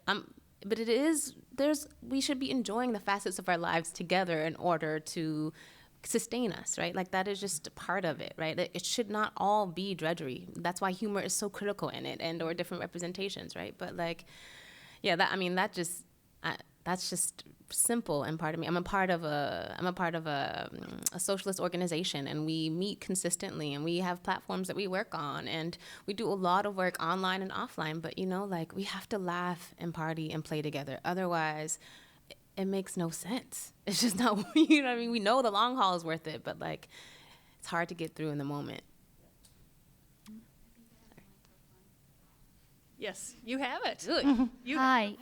we should be enjoying the facets of our lives together in order to sustain us, right? Like, that is just a part of it, right? It should not all be drudgery. That's why humor is so critical in it, or different representations, right? But that's just simple and part of me. I'm a part of a socialist organization, and we meet consistently, and we have platforms that we work on, and we do a lot of work online and offline. But we have to laugh and party and play together. Otherwise, it makes no sense. It's just not. We know the long haul is worth it, but it's hard to get through in the moment. Yes, you have it. Hi.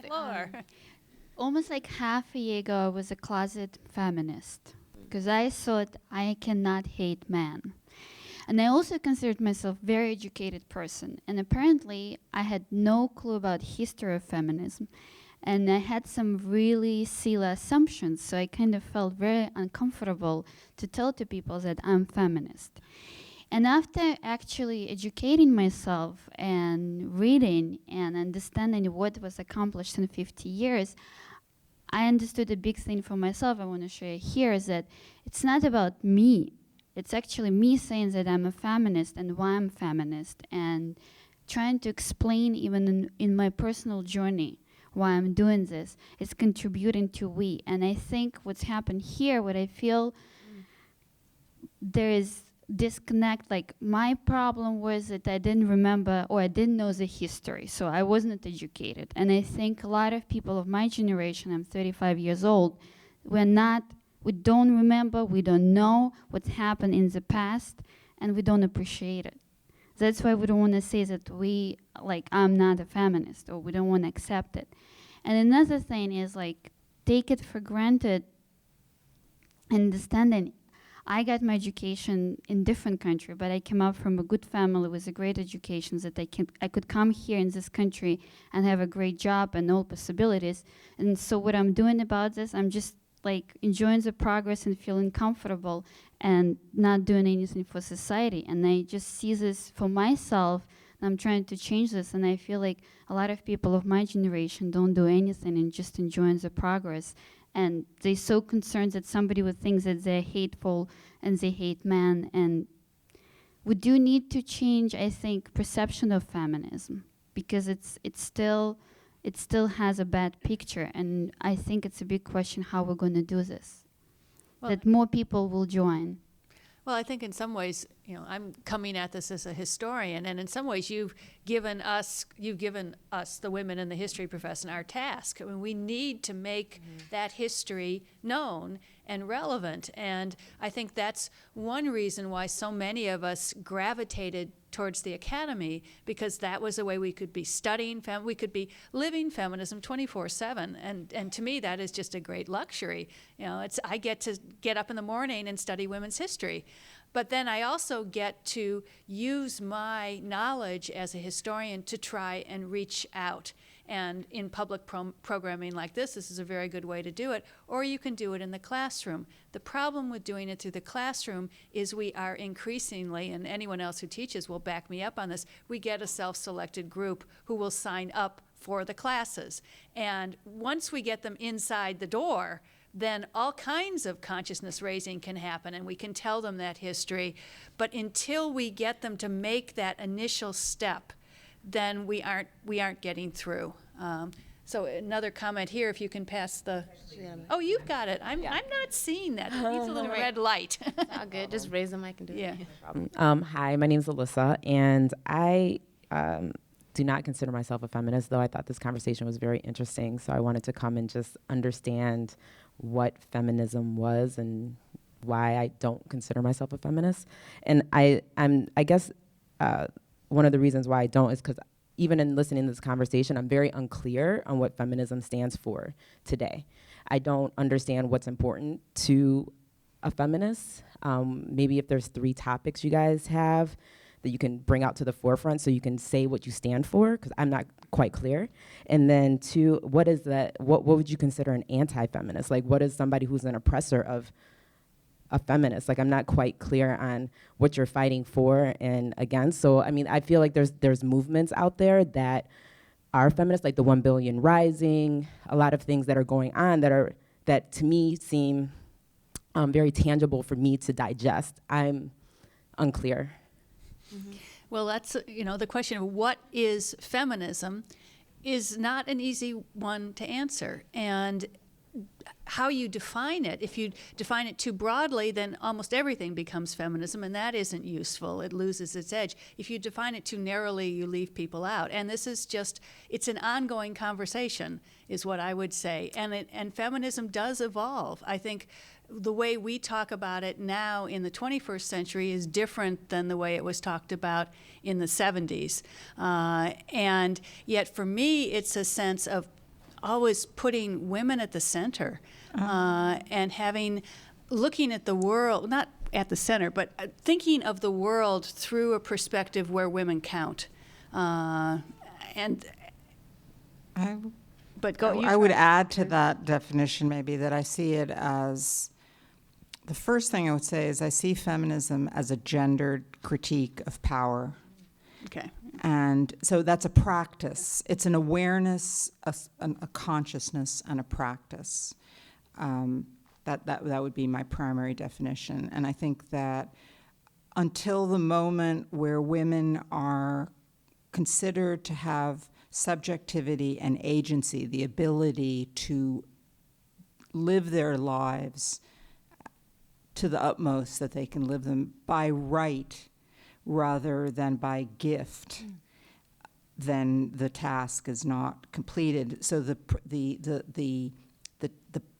almost like half a year ago, I was a closet feminist because I thought I cannot hate men. And I also considered myself a very educated person. And apparently, I had no clue about history of feminism. And I had some really silly assumptions. So I kind of felt very uncomfortable to tell to people that I'm feminist. And after actually educating myself and reading and understanding what was accomplished in 50 years, I understood a big thing for myself I want to share here is that it's not about me. It's actually me saying that I'm a feminist and why I'm feminist and trying to explain even in my personal journey why I'm doing this. It's contributing to we. And I think what's happened here, what I feel there is disconnect, like my problem was that I didn't remember or I didn't know the history, so I wasn't educated. And I think a lot of people of my generation, I'm 35 years old, we don't remember, we don't know what's happened in the past, and we don't appreciate it. That's why we don't want to say that I'm not a feminist, or we don't want to accept it. And another thing is take it for granted, understanding I got my education in different country, but I came up from a good family with a great education that I could come here in this country and have a great job and all possibilities. And so what I'm doing about this, I'm just enjoying the progress and feeling comfortable and not doing anything for society. And I just see this for myself, and I'm trying to change this. And I feel like a lot of people of my generation don't do anything and just enjoying the progress. And they're so concerned that somebody would think that they're hateful and they hate men. And we do need to change, I think, perception of feminism, because it still has a bad picture. And I think it's a big question how we're going to do this, that more people will join. Well, I think in some ways, I'm coming at this as a historian, and in some ways you've given us, the women in the history profession, our task. I mean, we need to make that history known and relevant, and I think that's one reason why so many of us gravitated towards the academy, because that was a way we could be studying, we could be living feminism 24/7, and to me that is just a great luxury. I get to get up in the morning and study women's history, but then I also get to use my knowledge as a historian to try and reach out. And in public programming like this is a very good way to do it, or you can do it in the classroom. The problem with doing it through the classroom is we are increasingly, and anyone else who teaches will back me up on this, we get a self-selected group who will sign up for the classes. And once we get them inside the door, then all kinds of consciousness raising can happen, and we can tell them that history. But until we get them to make that initial step, then we aren't getting through. So another comment here, if you can pass the. Oh, you've got it. I'm not seeing that. It needs a little red light. All good. Just raise the mic and do it. No problem. Hi, my name is Alyssa, and I do not consider myself a feminist, though I thought this conversation was very interesting. So I wanted to come and just understand what feminism was and why I don't consider myself a feminist. And I guess one of the reasons why I don't is because even in listening to this conversation, I'm very unclear on what feminism stands for today. I don't understand what's important to a feminist. Maybe if there's 3 topics you guys have that you can bring out to the forefront so you can say what you stand for, because I'm not quite clear. And then 2, what is that? What would you consider an anti-feminist? What is somebody who's an oppressor of a feminist? I'm not quite clear on what you're fighting for and against. So, I mean, I feel like there's movements out there that are feminist, like the 1 Billion Rising, a lot of things that are going on that to me seem very tangible for me to digest. I'm unclear. Mm-hmm. Well, that's, the question of what is feminism is not an easy one to answer. And how you define it, if you define it too broadly, then almost everything becomes feminism, and that isn't useful. It loses its edge. If you define it too narrowly, you leave people out. And this is it's an ongoing conversation, is what I would say. And feminism does evolve. I think the way we talk about it now in the 21st century is different than the way it was talked about in the 70s. And yet for me, it's a sense of always putting women at the center and looking at the world, not at the center, but thinking of the world through a perspective where women count. I would add to that definition maybe that I see it as, the first thing I would say is I see feminism as a gendered critique of power. Okay. And so that's a practice. It's an awareness, a consciousness, and a practice. That would be my primary definition. And I think that until the moment where women are considered to have subjectivity and agency, the ability to live their lives to the utmost that they can live them by right rather than by gift, then the task is not completed. So the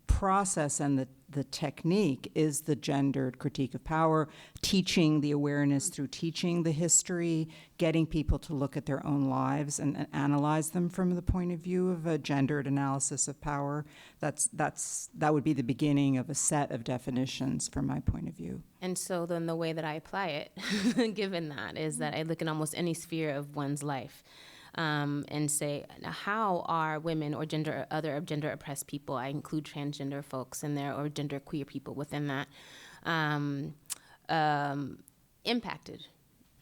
process and the technique is the gendered critique of power, teaching the awareness through teaching the history, getting people to look at their own lives and analyze them from the point of view of a gendered analysis of power. That would be the beginning of a set of definitions from my point of view. And so then the way that I apply it, given that, is that I look at almost any sphere of one's life. And say, how are women or other gender oppressed people, I include transgender folks in there, or gender queer people within that, impacted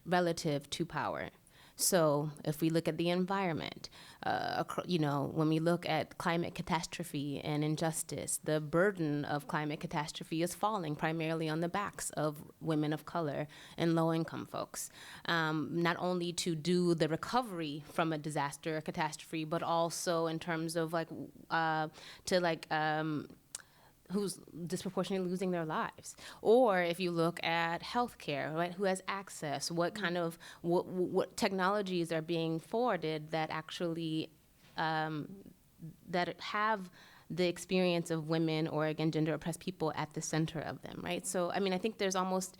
relative to power? So if we look at the environment, when we look at climate catastrophe and injustice, the burden of climate catastrophe is falling primarily on the backs of women of color and low-income folks, not only to do the recovery from a disaster or catastrophe, but also in terms of who's disproportionately losing their lives. Or if you look at healthcare, right, who has access, what kind of, what technologies are being forwarded that actually, that have the experience of women or, again, gender oppressed people at the center of them, right? So, I mean, I think there's almost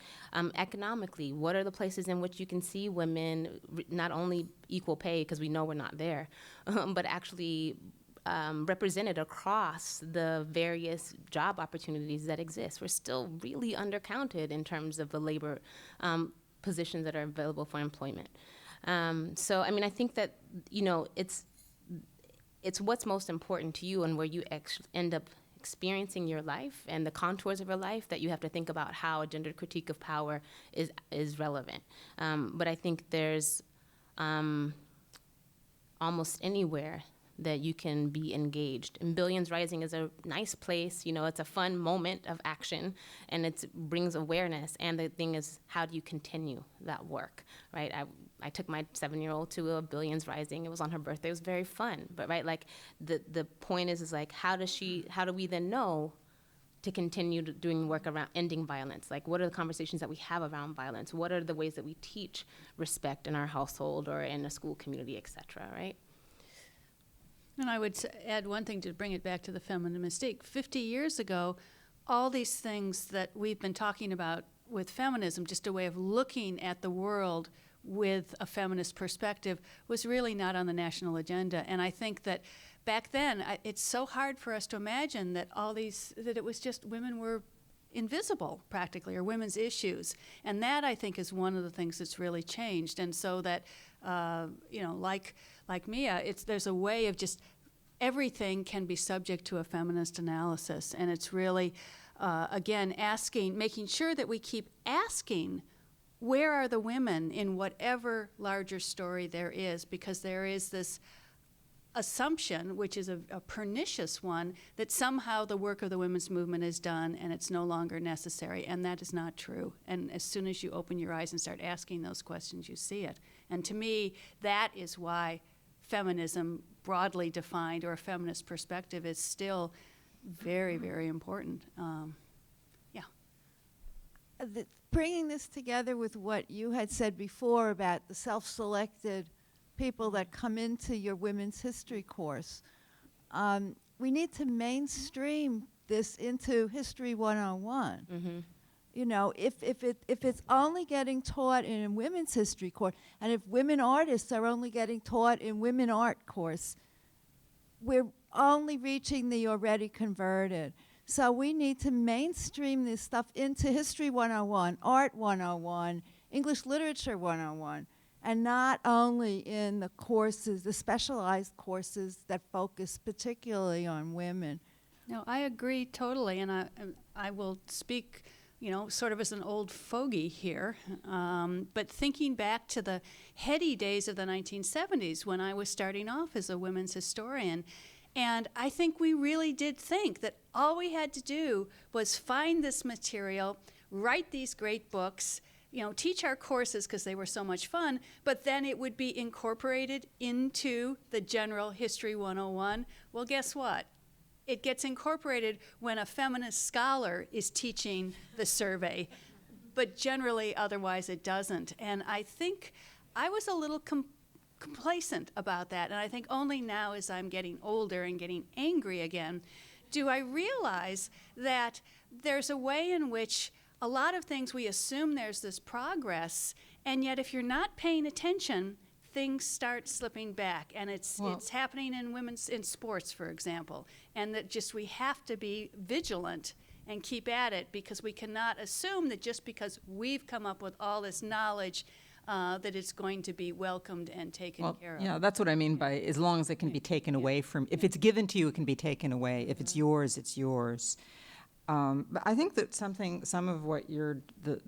economically, what are the places in which you can see women not only equal pay, because we know we're not there, but actually represented across the various job opportunities that exist. We're still really undercounted in terms of the labor positions that are available for employment. So, I mean, I think that, it's what's most important to you and where you end up experiencing your life and the contours of your life that you have to think about how a gendered critique of power is relevant. But I think there's almost anywhere that you can be engaged. And Billions Rising is a nice place, it's a fun moment of action, and it brings awareness. And the thing is, how do you continue that work, right? I took my 7-year-old to a Billions Rising. It was on her birthday. It was very fun. But right, like the point is like, how do we then know to continue doing work around ending violence? Like, what are the conversations that we have around violence? What are the ways that we teach respect in our household or in a school community, et cetera, right? And I would add one thing to bring it back to the feminine mystique. 50 years ago, all these things that we've been talking about with feminism, just a way of looking at the world with a feminist perspective, was really not on the national agenda. And I think that back then, it's so hard for us to imagine that that it was just women were invisible practically, or women's issues. And that, I think, is one of the things that's really changed. And so that, like Mia, there's a way of just everything can be subject to a feminist analysis. And it's really, again, making sure that we keep asking, where are the women in whatever larger story there is? Because there is this assumption, which is a pernicious one, that somehow the work of the women's movement is done and it's no longer necessary, and that is not true. And as soon as you open your eyes and start asking those questions, you see it. And to me, that is why feminism, broadly defined, or a feminist perspective, is still very, very important. Bringing this together with what you had said before about the self-selected people that come into your women's history course, we need to mainstream this into History 101. Mm-hmm. If it's only getting taught in a women's history course, and if women artists are only getting taught in women art course, we're only reaching the already converted. So we need to mainstream this stuff into History 101, Art 101, English Literature 101, and not only in the courses, the specialized courses that focus particularly on women. No, I agree totally, and I will speak, sort of as an old fogey here, but thinking back to the heady days of the 1970s when I was starting off as a women's historian, and I think we really did think that all we had to do was find this material, write these great books, teach our courses because they were so much fun, but then it would be incorporated into the general History 101. Well, guess what? It gets incorporated when a feminist scholar is teaching the survey, but generally otherwise it doesn't. And I think I was a little complacent about that, and I think only now as I'm getting older and getting angry again, do I realize that there's a way in which a lot of things we assume there's this progress, and yet if you're not paying attention, things start slipping back, and it's happening in sports, for example, and that just we have to be vigilant and keep at it, because we cannot assume that just because we've come up with all this knowledge that it's going to be welcomed and taken care of. Yeah, that's what I mean by as long as it can be taken away from. If it's given to you, it can be taken away. If it's yours, it's yours. But I think that some of what you're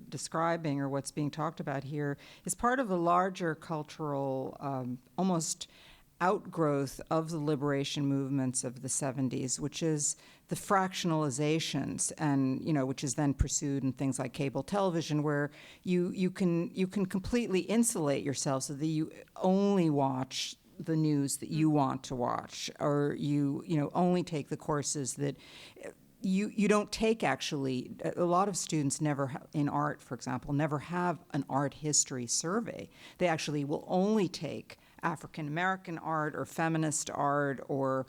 describing or what's being talked about here is part of a larger cultural, almost outgrowth of the liberation movements of the 70s, which is the fractionalizations, and which is then pursued in things like cable television, where you can completely insulate yourself so that you only watch the news that you want to watch, or you only take the courses that. You don't take, actually, a lot of students never, in art, for example, never have an art history survey. They actually will only take African American art or feminist art or,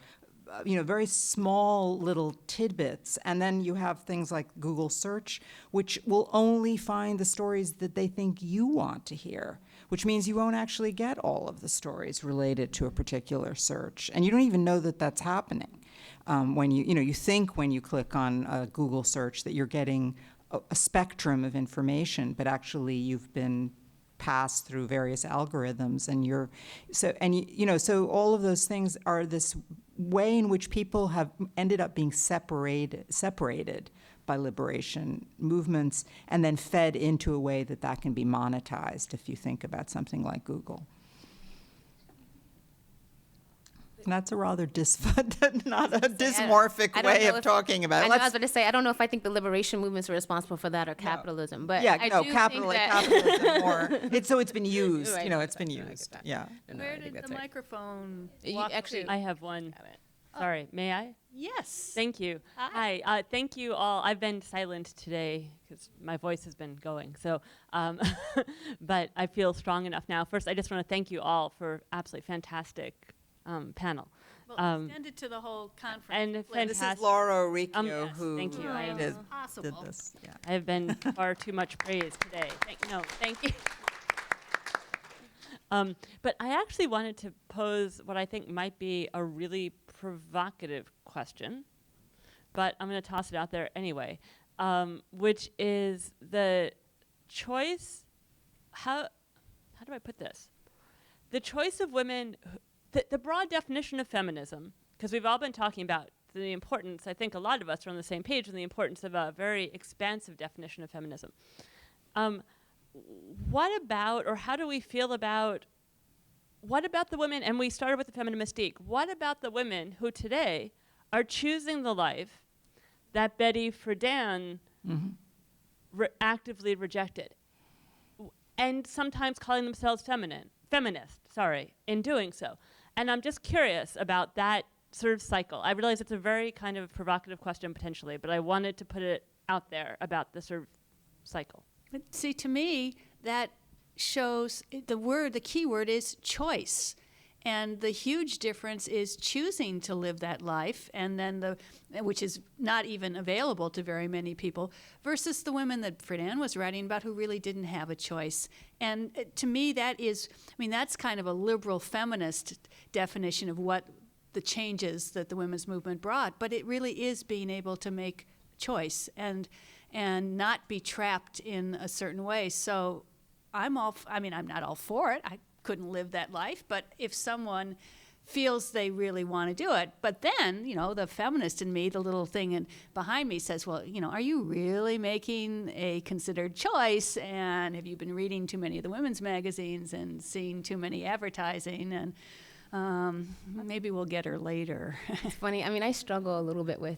very small little tidbits. And then you have things like Google search, which will only find the stories that they think you want to hear, which means you won't actually get all of the stories related to a particular search. And you don't even know that that's happening. When you think when you click on a Google search that you're getting a spectrum of information, but actually you've been passed through various algorithms, and so all of those things are this way in which people have ended up being separated by liberation movements, and then fed into a way that can be monetized if you think about something like Google. And that's a rather not a dysmorphic way of talking about it. I was going to say, I don't know if I think the liberation movements are responsible for that or capitalism, but I do capitalism more. It's been used. Right, it's been used. Yeah. Where did the microphone Actually, I have one. Sorry, may I? Yes. Thank you. Hi. Thank you all. I've been silent today because my voice has been going. So, but I feel strong enough now. First, I just want to thank you all for absolutely fantastic panel. Well, extended to the whole conference. And this is Laura Riccio yes, who thank you. did this. Yeah. I have been far too much praised today. Thank you. But I actually wanted to pose what I think might be a really provocative question, but I'm going to toss it out there anyway, which is the choice. How do I put this? The choice of women. The broad definition of feminism, because we've all been talking about the importance, I think a lot of us are on the same page, on the importance of a very expansive definition of feminism. What about, or how do we feel about, what about the women, and we started with the Feminine Mystique, what about the women who today are choosing the life that Betty Friedan actively rejected, and sometimes calling themselves feminist, in doing so? And I'm just curious about that sort of cycle. I realize it's a very kind of provocative question potentially, but I wanted to put it out there about the sort of cycle. But see, to me, that shows the key word is choice. And the huge difference is choosing to live that life, and then which is not even available to very many people, versus the women that Friedan was writing about who really didn't have a choice. And to me, that's kind of a liberal feminist definition of what the changes that the women's movement brought, but it really is being able to make choice and not be trapped in a certain way. So I'm not all for it. I couldn't live that life, but if someone feels they really want to do it, but then, the feminist in me, the little thing behind me says, well, are you really making a considered choice? And have you been reading too many of the women's magazines and seeing too many advertising? And maybe we'll get her later. It's funny. I struggle a little bit with,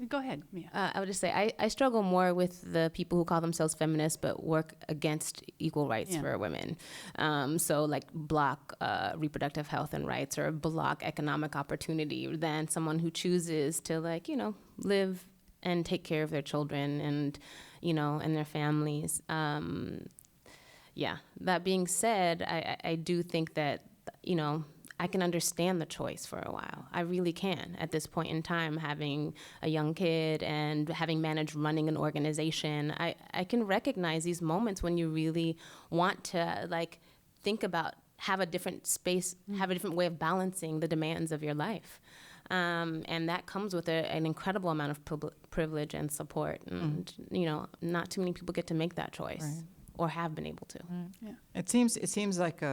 Go ahead, Mia. I would just say I struggle more with the people who call themselves feminists but work against equal rights for women. So like block reproductive health and rights or block economic opportunity than someone who chooses to live and take care of their children and, and their families. That being said, I do think that, I can understand the choice for a while. I really can at this point in time, having a young kid and having managed running an organization. I can recognize these moments when you really want to think about, have a different space, have a different way of balancing the demands of your life. And that comes with an incredible amount of privilege and support. And, not too many people get to make that choice or have been able to. Yeah. It seems like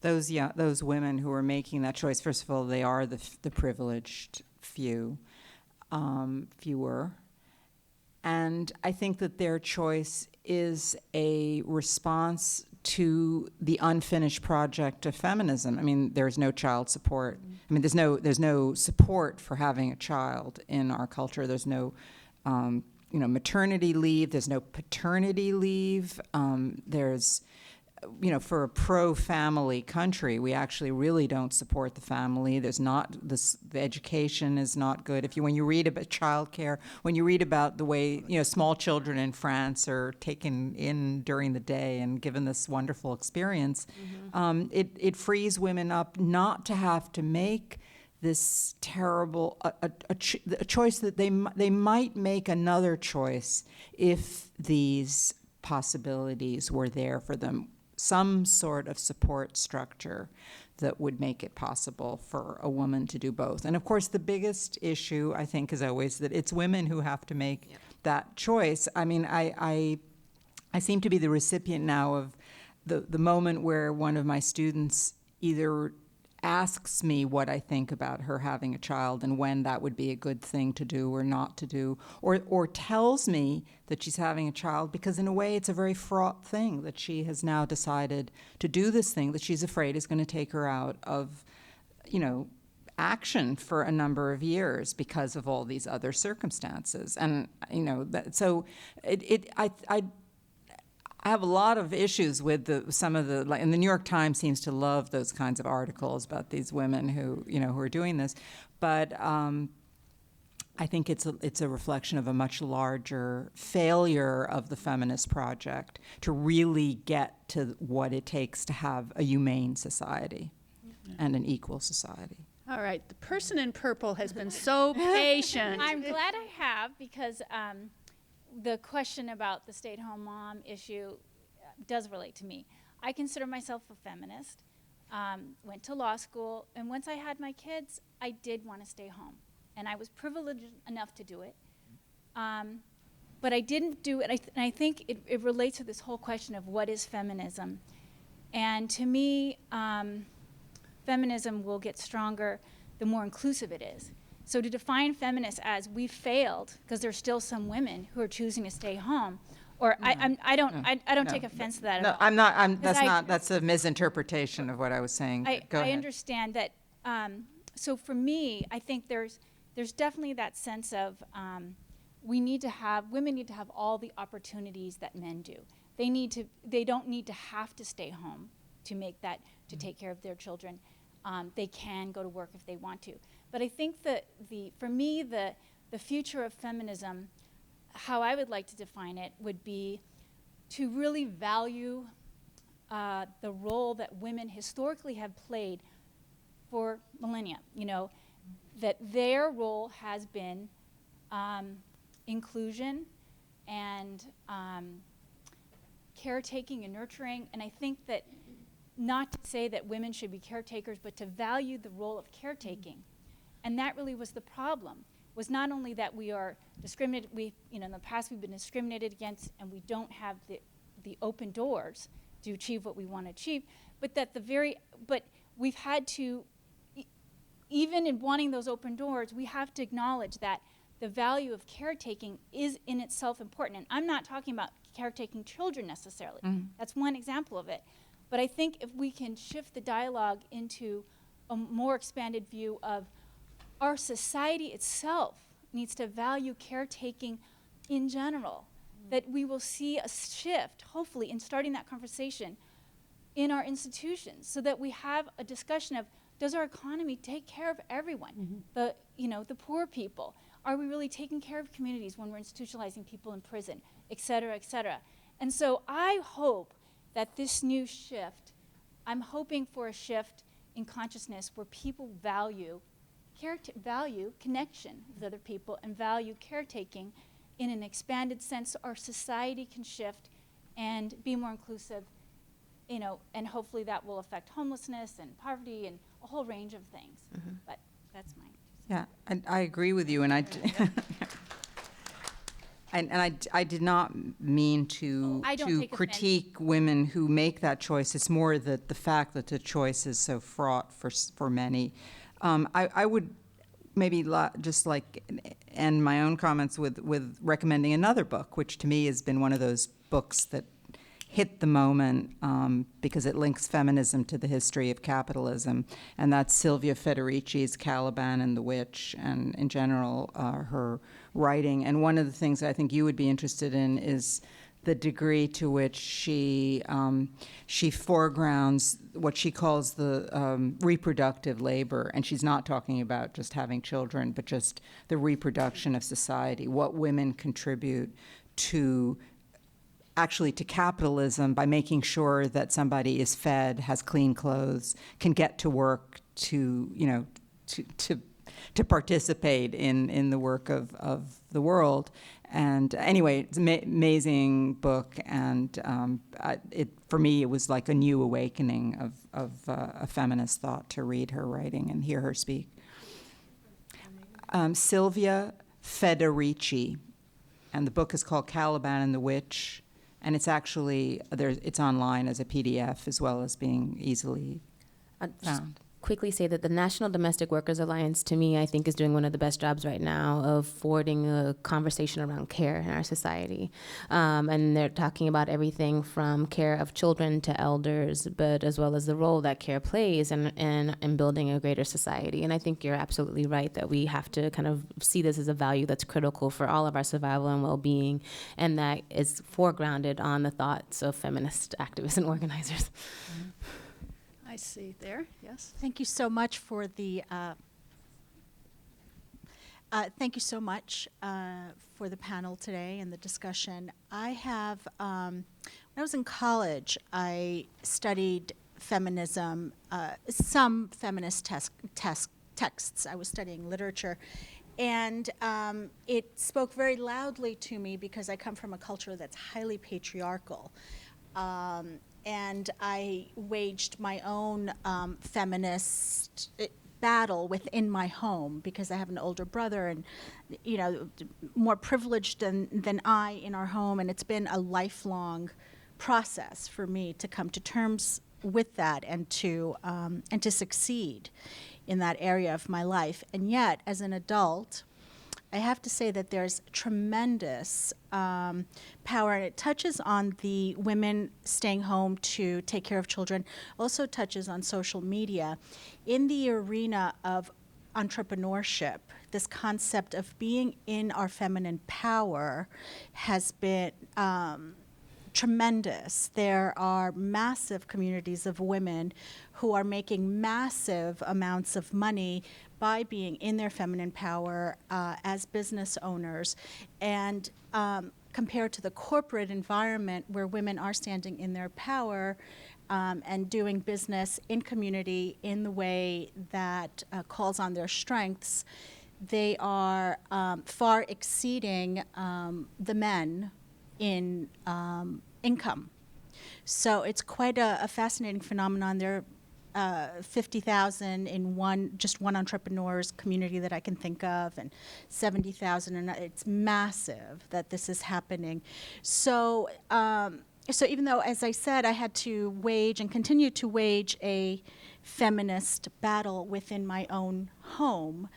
those women who are making that choice, first of all, they are the privileged fewer. And I think that their choice is a response to the unfinished project of feminism. There's no child support. There's no support for having a child in our culture. There's no maternity leave. There's no paternity leave. There's for a pro-family country, we actually really don't support the family. There's not the education is not good. When you read about childcare, when you read about the way small children in France are taken in during the day and given this wonderful experience, it frees women up not to have to make this terrible a choice that they might make another choice if these possibilities were there for them. Some sort of support structure that would make it possible for a woman to do both. And of course, the biggest issue, I think, is always that it's women who have to make that choice. I seem to be the recipient now of the moment where one of my students either asks me what I think about her having a child and when that would be a good thing to do or not to do, or tells me that she's having a child because in a way it's a very fraught thing that she has now decided to do this thing that she's afraid is going to take her out of, action for a number of years because of all these other circumstances. And, I have a lot of issues with and the New York Times seems to love those kinds of articles about these women who are doing this, but I think it's a reflection of a much larger failure of the feminist project to really get to what it takes to have a humane society and an equal society. All right, the person in purple has been so patient. I'm glad I have, because the question about the stay-at-home mom issue does relate to me. I consider myself a feminist, went to law school, and once I had my kids, I did want to stay home. And I was privileged enough to do it. But I didn't do it, and I think it relates to this whole question of what is feminism. And to me, feminism will get stronger the more inclusive it is. So to define feminists as we failed because there's still some women who are choosing to stay home, or I don't take offense to that at all. That's a misinterpretation of what I was saying. Go ahead. I understand that. So for me, I think there's definitely that sense of women need to have all the opportunities that men do. They don't need to have to stay home to take care of their children. They can go to work if they want to. But I think that for me, the future of feminism, how I would like to define it, would be to really value the role that women historically have played for millennia. That their role has been inclusion and caretaking and nurturing. And I think that not to say that women should be caretakers, but to value the role of caretaking. And that really was the problem, was not only that we are discriminated, in the past we've been discriminated against and we don't have the open doors to achieve what we want to achieve, but that but we've had to, even in wanting those open doors, we have to acknowledge that the value of caretaking is in itself important. And I'm not talking about caretaking children necessarily. That's one example of it. But I think if we can shift the dialogue into a more expanded view of our society itself needs to value caretaking in general, that we will see a shift, hopefully, in starting that conversation in our institutions, so that we have a discussion of, does our economy take care of everyone? The poor people. Are we really taking care of communities when we're institutionalizing people in prison, et cetera, et cetera? And so I hope that this new shift, I'm hoping for a shift in consciousness where people value connection with other people and value caretaking in an expanded sense, so our society can shift and be more inclusive, and hopefully that will affect homelessness and poverty and a whole range of things. But that's mine. Yeah, and I agree with you, and I did not mean to critique women who make that choice. It's more that the fact that the choice is so fraught for many. I would maybe just end my own comments with recommending another book, which to me has been one of those books that hit the moment because it links feminism to the history of capitalism, and that's Silvia Federici's Caliban and the Witch, and in general her writing. And one of the things I think you would be interested in is the degree to which she foregrounds what she calls the reproductive labor, and she's not talking about just having children, but just the reproduction of society, what women contribute to capitalism by making sure that somebody is fed, has clean clothes, can get to work, to participate in the work of the world. And anyway, it's an amazing book, and for me, it was like a new awakening of a feminist thought to read her writing and hear her speak. Silvia Federici, and the book is called Caliban and the Witch, and it's actually it's online as a PDF as well as being easily found. Quickly say that the National Domestic Workers Alliance, to me, I think is doing one of the best jobs right now of forwarding a conversation around care in our society. And they're talking about everything from care of children to elders, but as well as the role that care plays in building a greater society. And I think you're absolutely right that we have to kind of see this as a value that's critical for all of our survival and well-being, and that is foregrounded on the thoughts of feminist activists and organizers. I see there, yes. Thank you so much for the panel today and the discussion. I have, when I was in college, I studied feminism, some feminist texts. I was studying literature. And it spoke very loudly to me because I come from a culture that's highly patriarchal. And I waged my own feminist battle within my home because I have an older brother and, more privileged than I in our home. And it's been a lifelong process for me to come to terms with that and to succeed in that area of my life. And yet, as an adult, I have to say that there's tremendous power, and it touches on the women staying home to take care of children, also touches on social media. In the arena of entrepreneurship, this concept of being in our feminine power has been tremendous. There are massive communities of women who are making massive amounts of money by being in their feminine power as business owners, and compared to the corporate environment where women are standing in their power and doing business in community in the way that calls on their strengths, they are far exceeding the men in income. So it's quite a fascinating phenomenon. There are 50,000 in just one entrepreneur's community that I can think of, and 70,000, and it's massive that this is happening. So, so even though, as I said, I had to wage and continue to wage a feminist battle within my own home,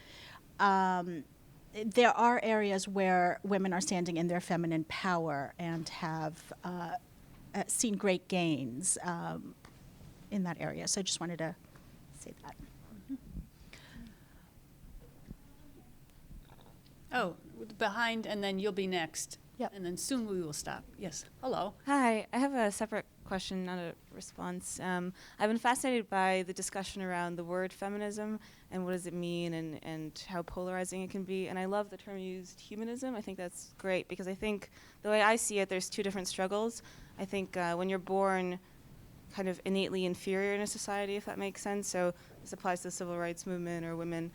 there are areas where women are standing in their feminine power and have seen great gains in that area. So I just wanted to say that. Oh, behind, and then you'll be next. Yep. And then soon we will stop. Yes. Hello. Hi. I have a separate question, not a response. I've been fascinated by the discussion around the word feminism and what does it mean and how polarizing it can be. And I love the term used, humanism. I think that's great because I think the way I see it, there's two different struggles. I think when you're born kind of innately inferior in a society, if that makes sense. So this applies to the civil rights movement or women.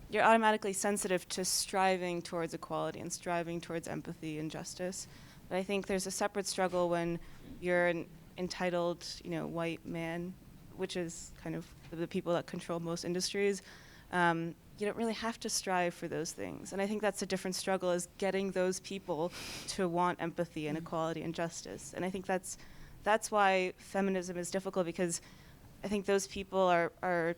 You're automatically sensitive to striving towards equality and striving towards empathy and justice. But I think there's a separate struggle when you're an entitled, white man, which is kind of the people that control most industries. You don't really have to strive for those things. And I think that's a different struggle, is getting those people to want empathy and equality and justice. And I think that's why feminism is difficult, because I think those people are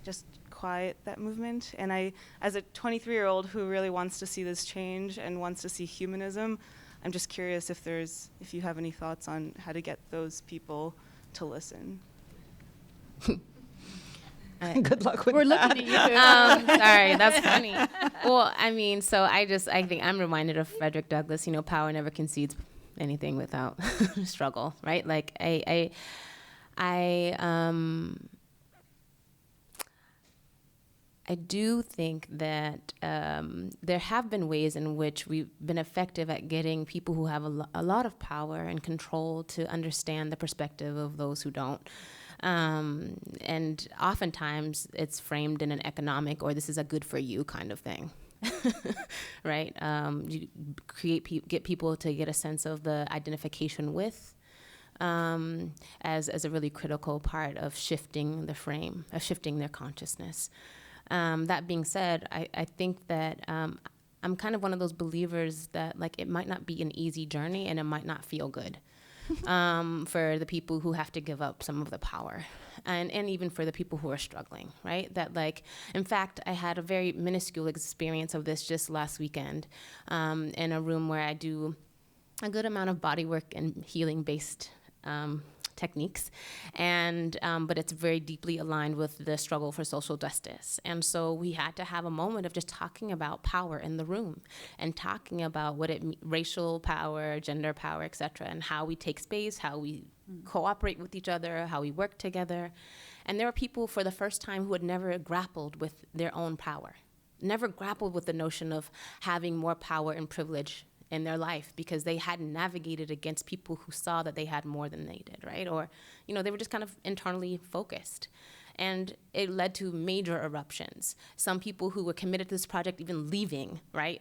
just quiet, that movement. And I, as a 23-year-old who really wants to see this change and wants to see humanism, I'm just curious if you have any thoughts on how to get those people to listen. Good luck with We're that. looking at you. Sorry, that's funny. Well, I mean, so I think I'm reminded of Frederick Douglass, power never concedes anything without struggle, right? Like I do think that there have been ways in which we've been effective at getting people who have a lot of power and control to understand the perspective of those who don't. And oftentimes it's framed in an economic or this is a good for you kind of thing. Right? You get people to get a sense of the identification with as a really critical part of shifting the frame, of shifting their consciousness. That being said, I think that I'm kind of one of those believers that it might not be an easy journey and it might not feel good for the people who have to give up some of the power, and even for the people who are struggling, right? That in fact, I had a very minuscule experience of this just last weekend in a room where I do a good amount of body work and healing-based techniques, and but it's very deeply aligned with the struggle for social justice. And so we had to have a moment of just talking about power in the room and talking about what racial power, gender power, etc., and how we take space, how we cooperate with each other, how we work together. And there were people for the first time who had never grappled with their own power, never grappled with the notion of having more power and privilege in their life because they hadn't navigated against people who saw that they had more than they did, right? Or, they were just kind of internally focused. And it led to major eruptions. Some people who were committed to this project even leaving, right?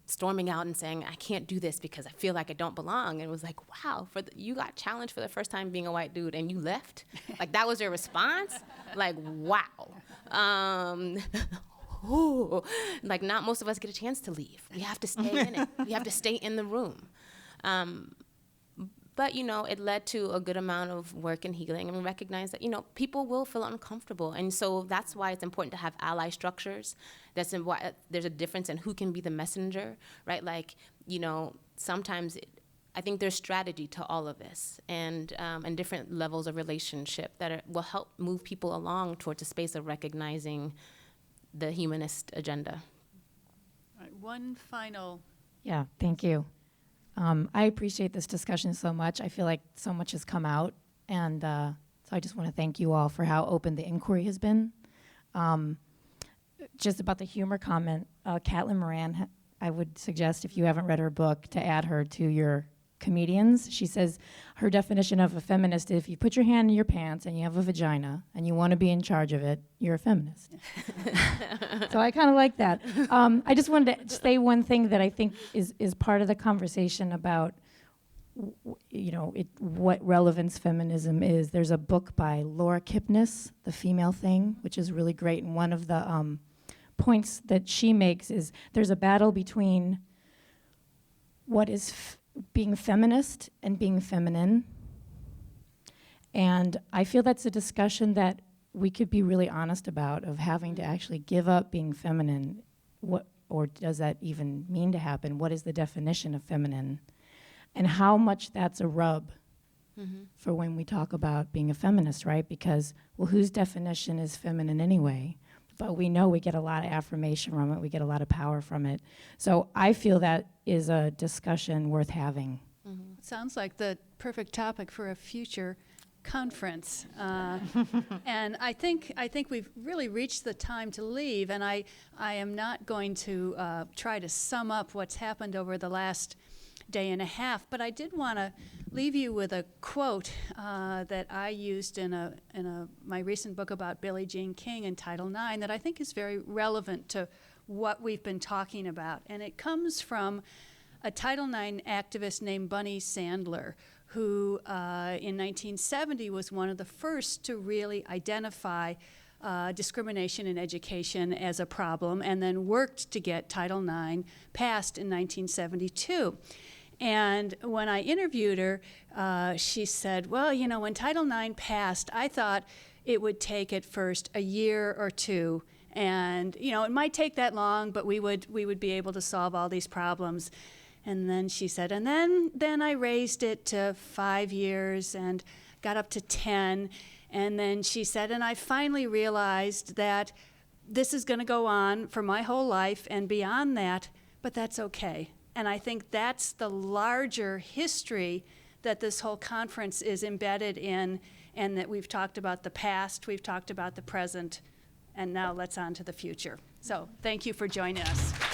Storming out and saying, I can't do this because I feel like I don't belong. And it was wow, you got challenged for the first time being a white dude and you left? That was your response? Wow. Ooh, not most of us get a chance to leave. We have to stay in it. We have to stay in the room. But, it led to a good amount of work and healing, and we recognize that, people will feel uncomfortable. And so that's why it's important to have ally structures. That's why there's a difference in who can be the messenger, right? Sometimes I think there's strategy to all of this and different levels of relationship that will help move people along towards a space of recognizing the humanist agenda. All right, one final. Yeah, thank you. I appreciate this discussion so much. I feel like so much has come out, and so I just want to thank you all for how open the inquiry has been. Just about the humor comment, Caitlin Moran, I would suggest if you haven't read her book to add her to your comedians. She says her definition of a feminist is if you put your hand in your pants and you have a vagina and you want to be in charge of it, you're a feminist. So I kind of like that. I just wanted to say one thing that I think is part of the conversation about what relevance feminism is. There's a book by Laura Kipnis, The Female Thing, which is really great. And one of the points that she makes is there's a battle between what is being feminist and being feminine. And I feel that's a discussion that we could be really honest about, of having to actually give up being feminine. Or does that even mean to happen? What is the definition of feminine? And how much that's a rub for when we talk about being a feminist, right? Because, well, whose definition is feminine anyway? But we know we get a lot of affirmation from it. We get a lot of power from it. So I feel that is a discussion worth having. Sounds like the perfect topic for a future conference. And I think we've really reached the time to leave, and I am not going to try to sum up what's happened over the last day and a half, but I did want to leave you with a quote that I used in my recent book about Billie Jean King in Title IX that I think is very relevant to what we've been talking about. And it comes from a Title IX activist named Bunny Sandler, who in 1970 was one of the first to really identify discrimination in education as a problem, and then worked to get Title IX passed in 1972. And when I interviewed her, she said, well, when Title IX passed, I thought it would take at first a year or two. And, it might take that long, but we would be able to solve all these problems. And then she said, and then I raised it to 5 years and got up to 10. And then she said, and I finally realized that this is going to go on for my whole life and beyond that, but that's okay. And I think that's the larger history that this whole conference is embedded in, and that we've talked about the past, we've talked about the present, and now let's on to the future. So thank you for joining us.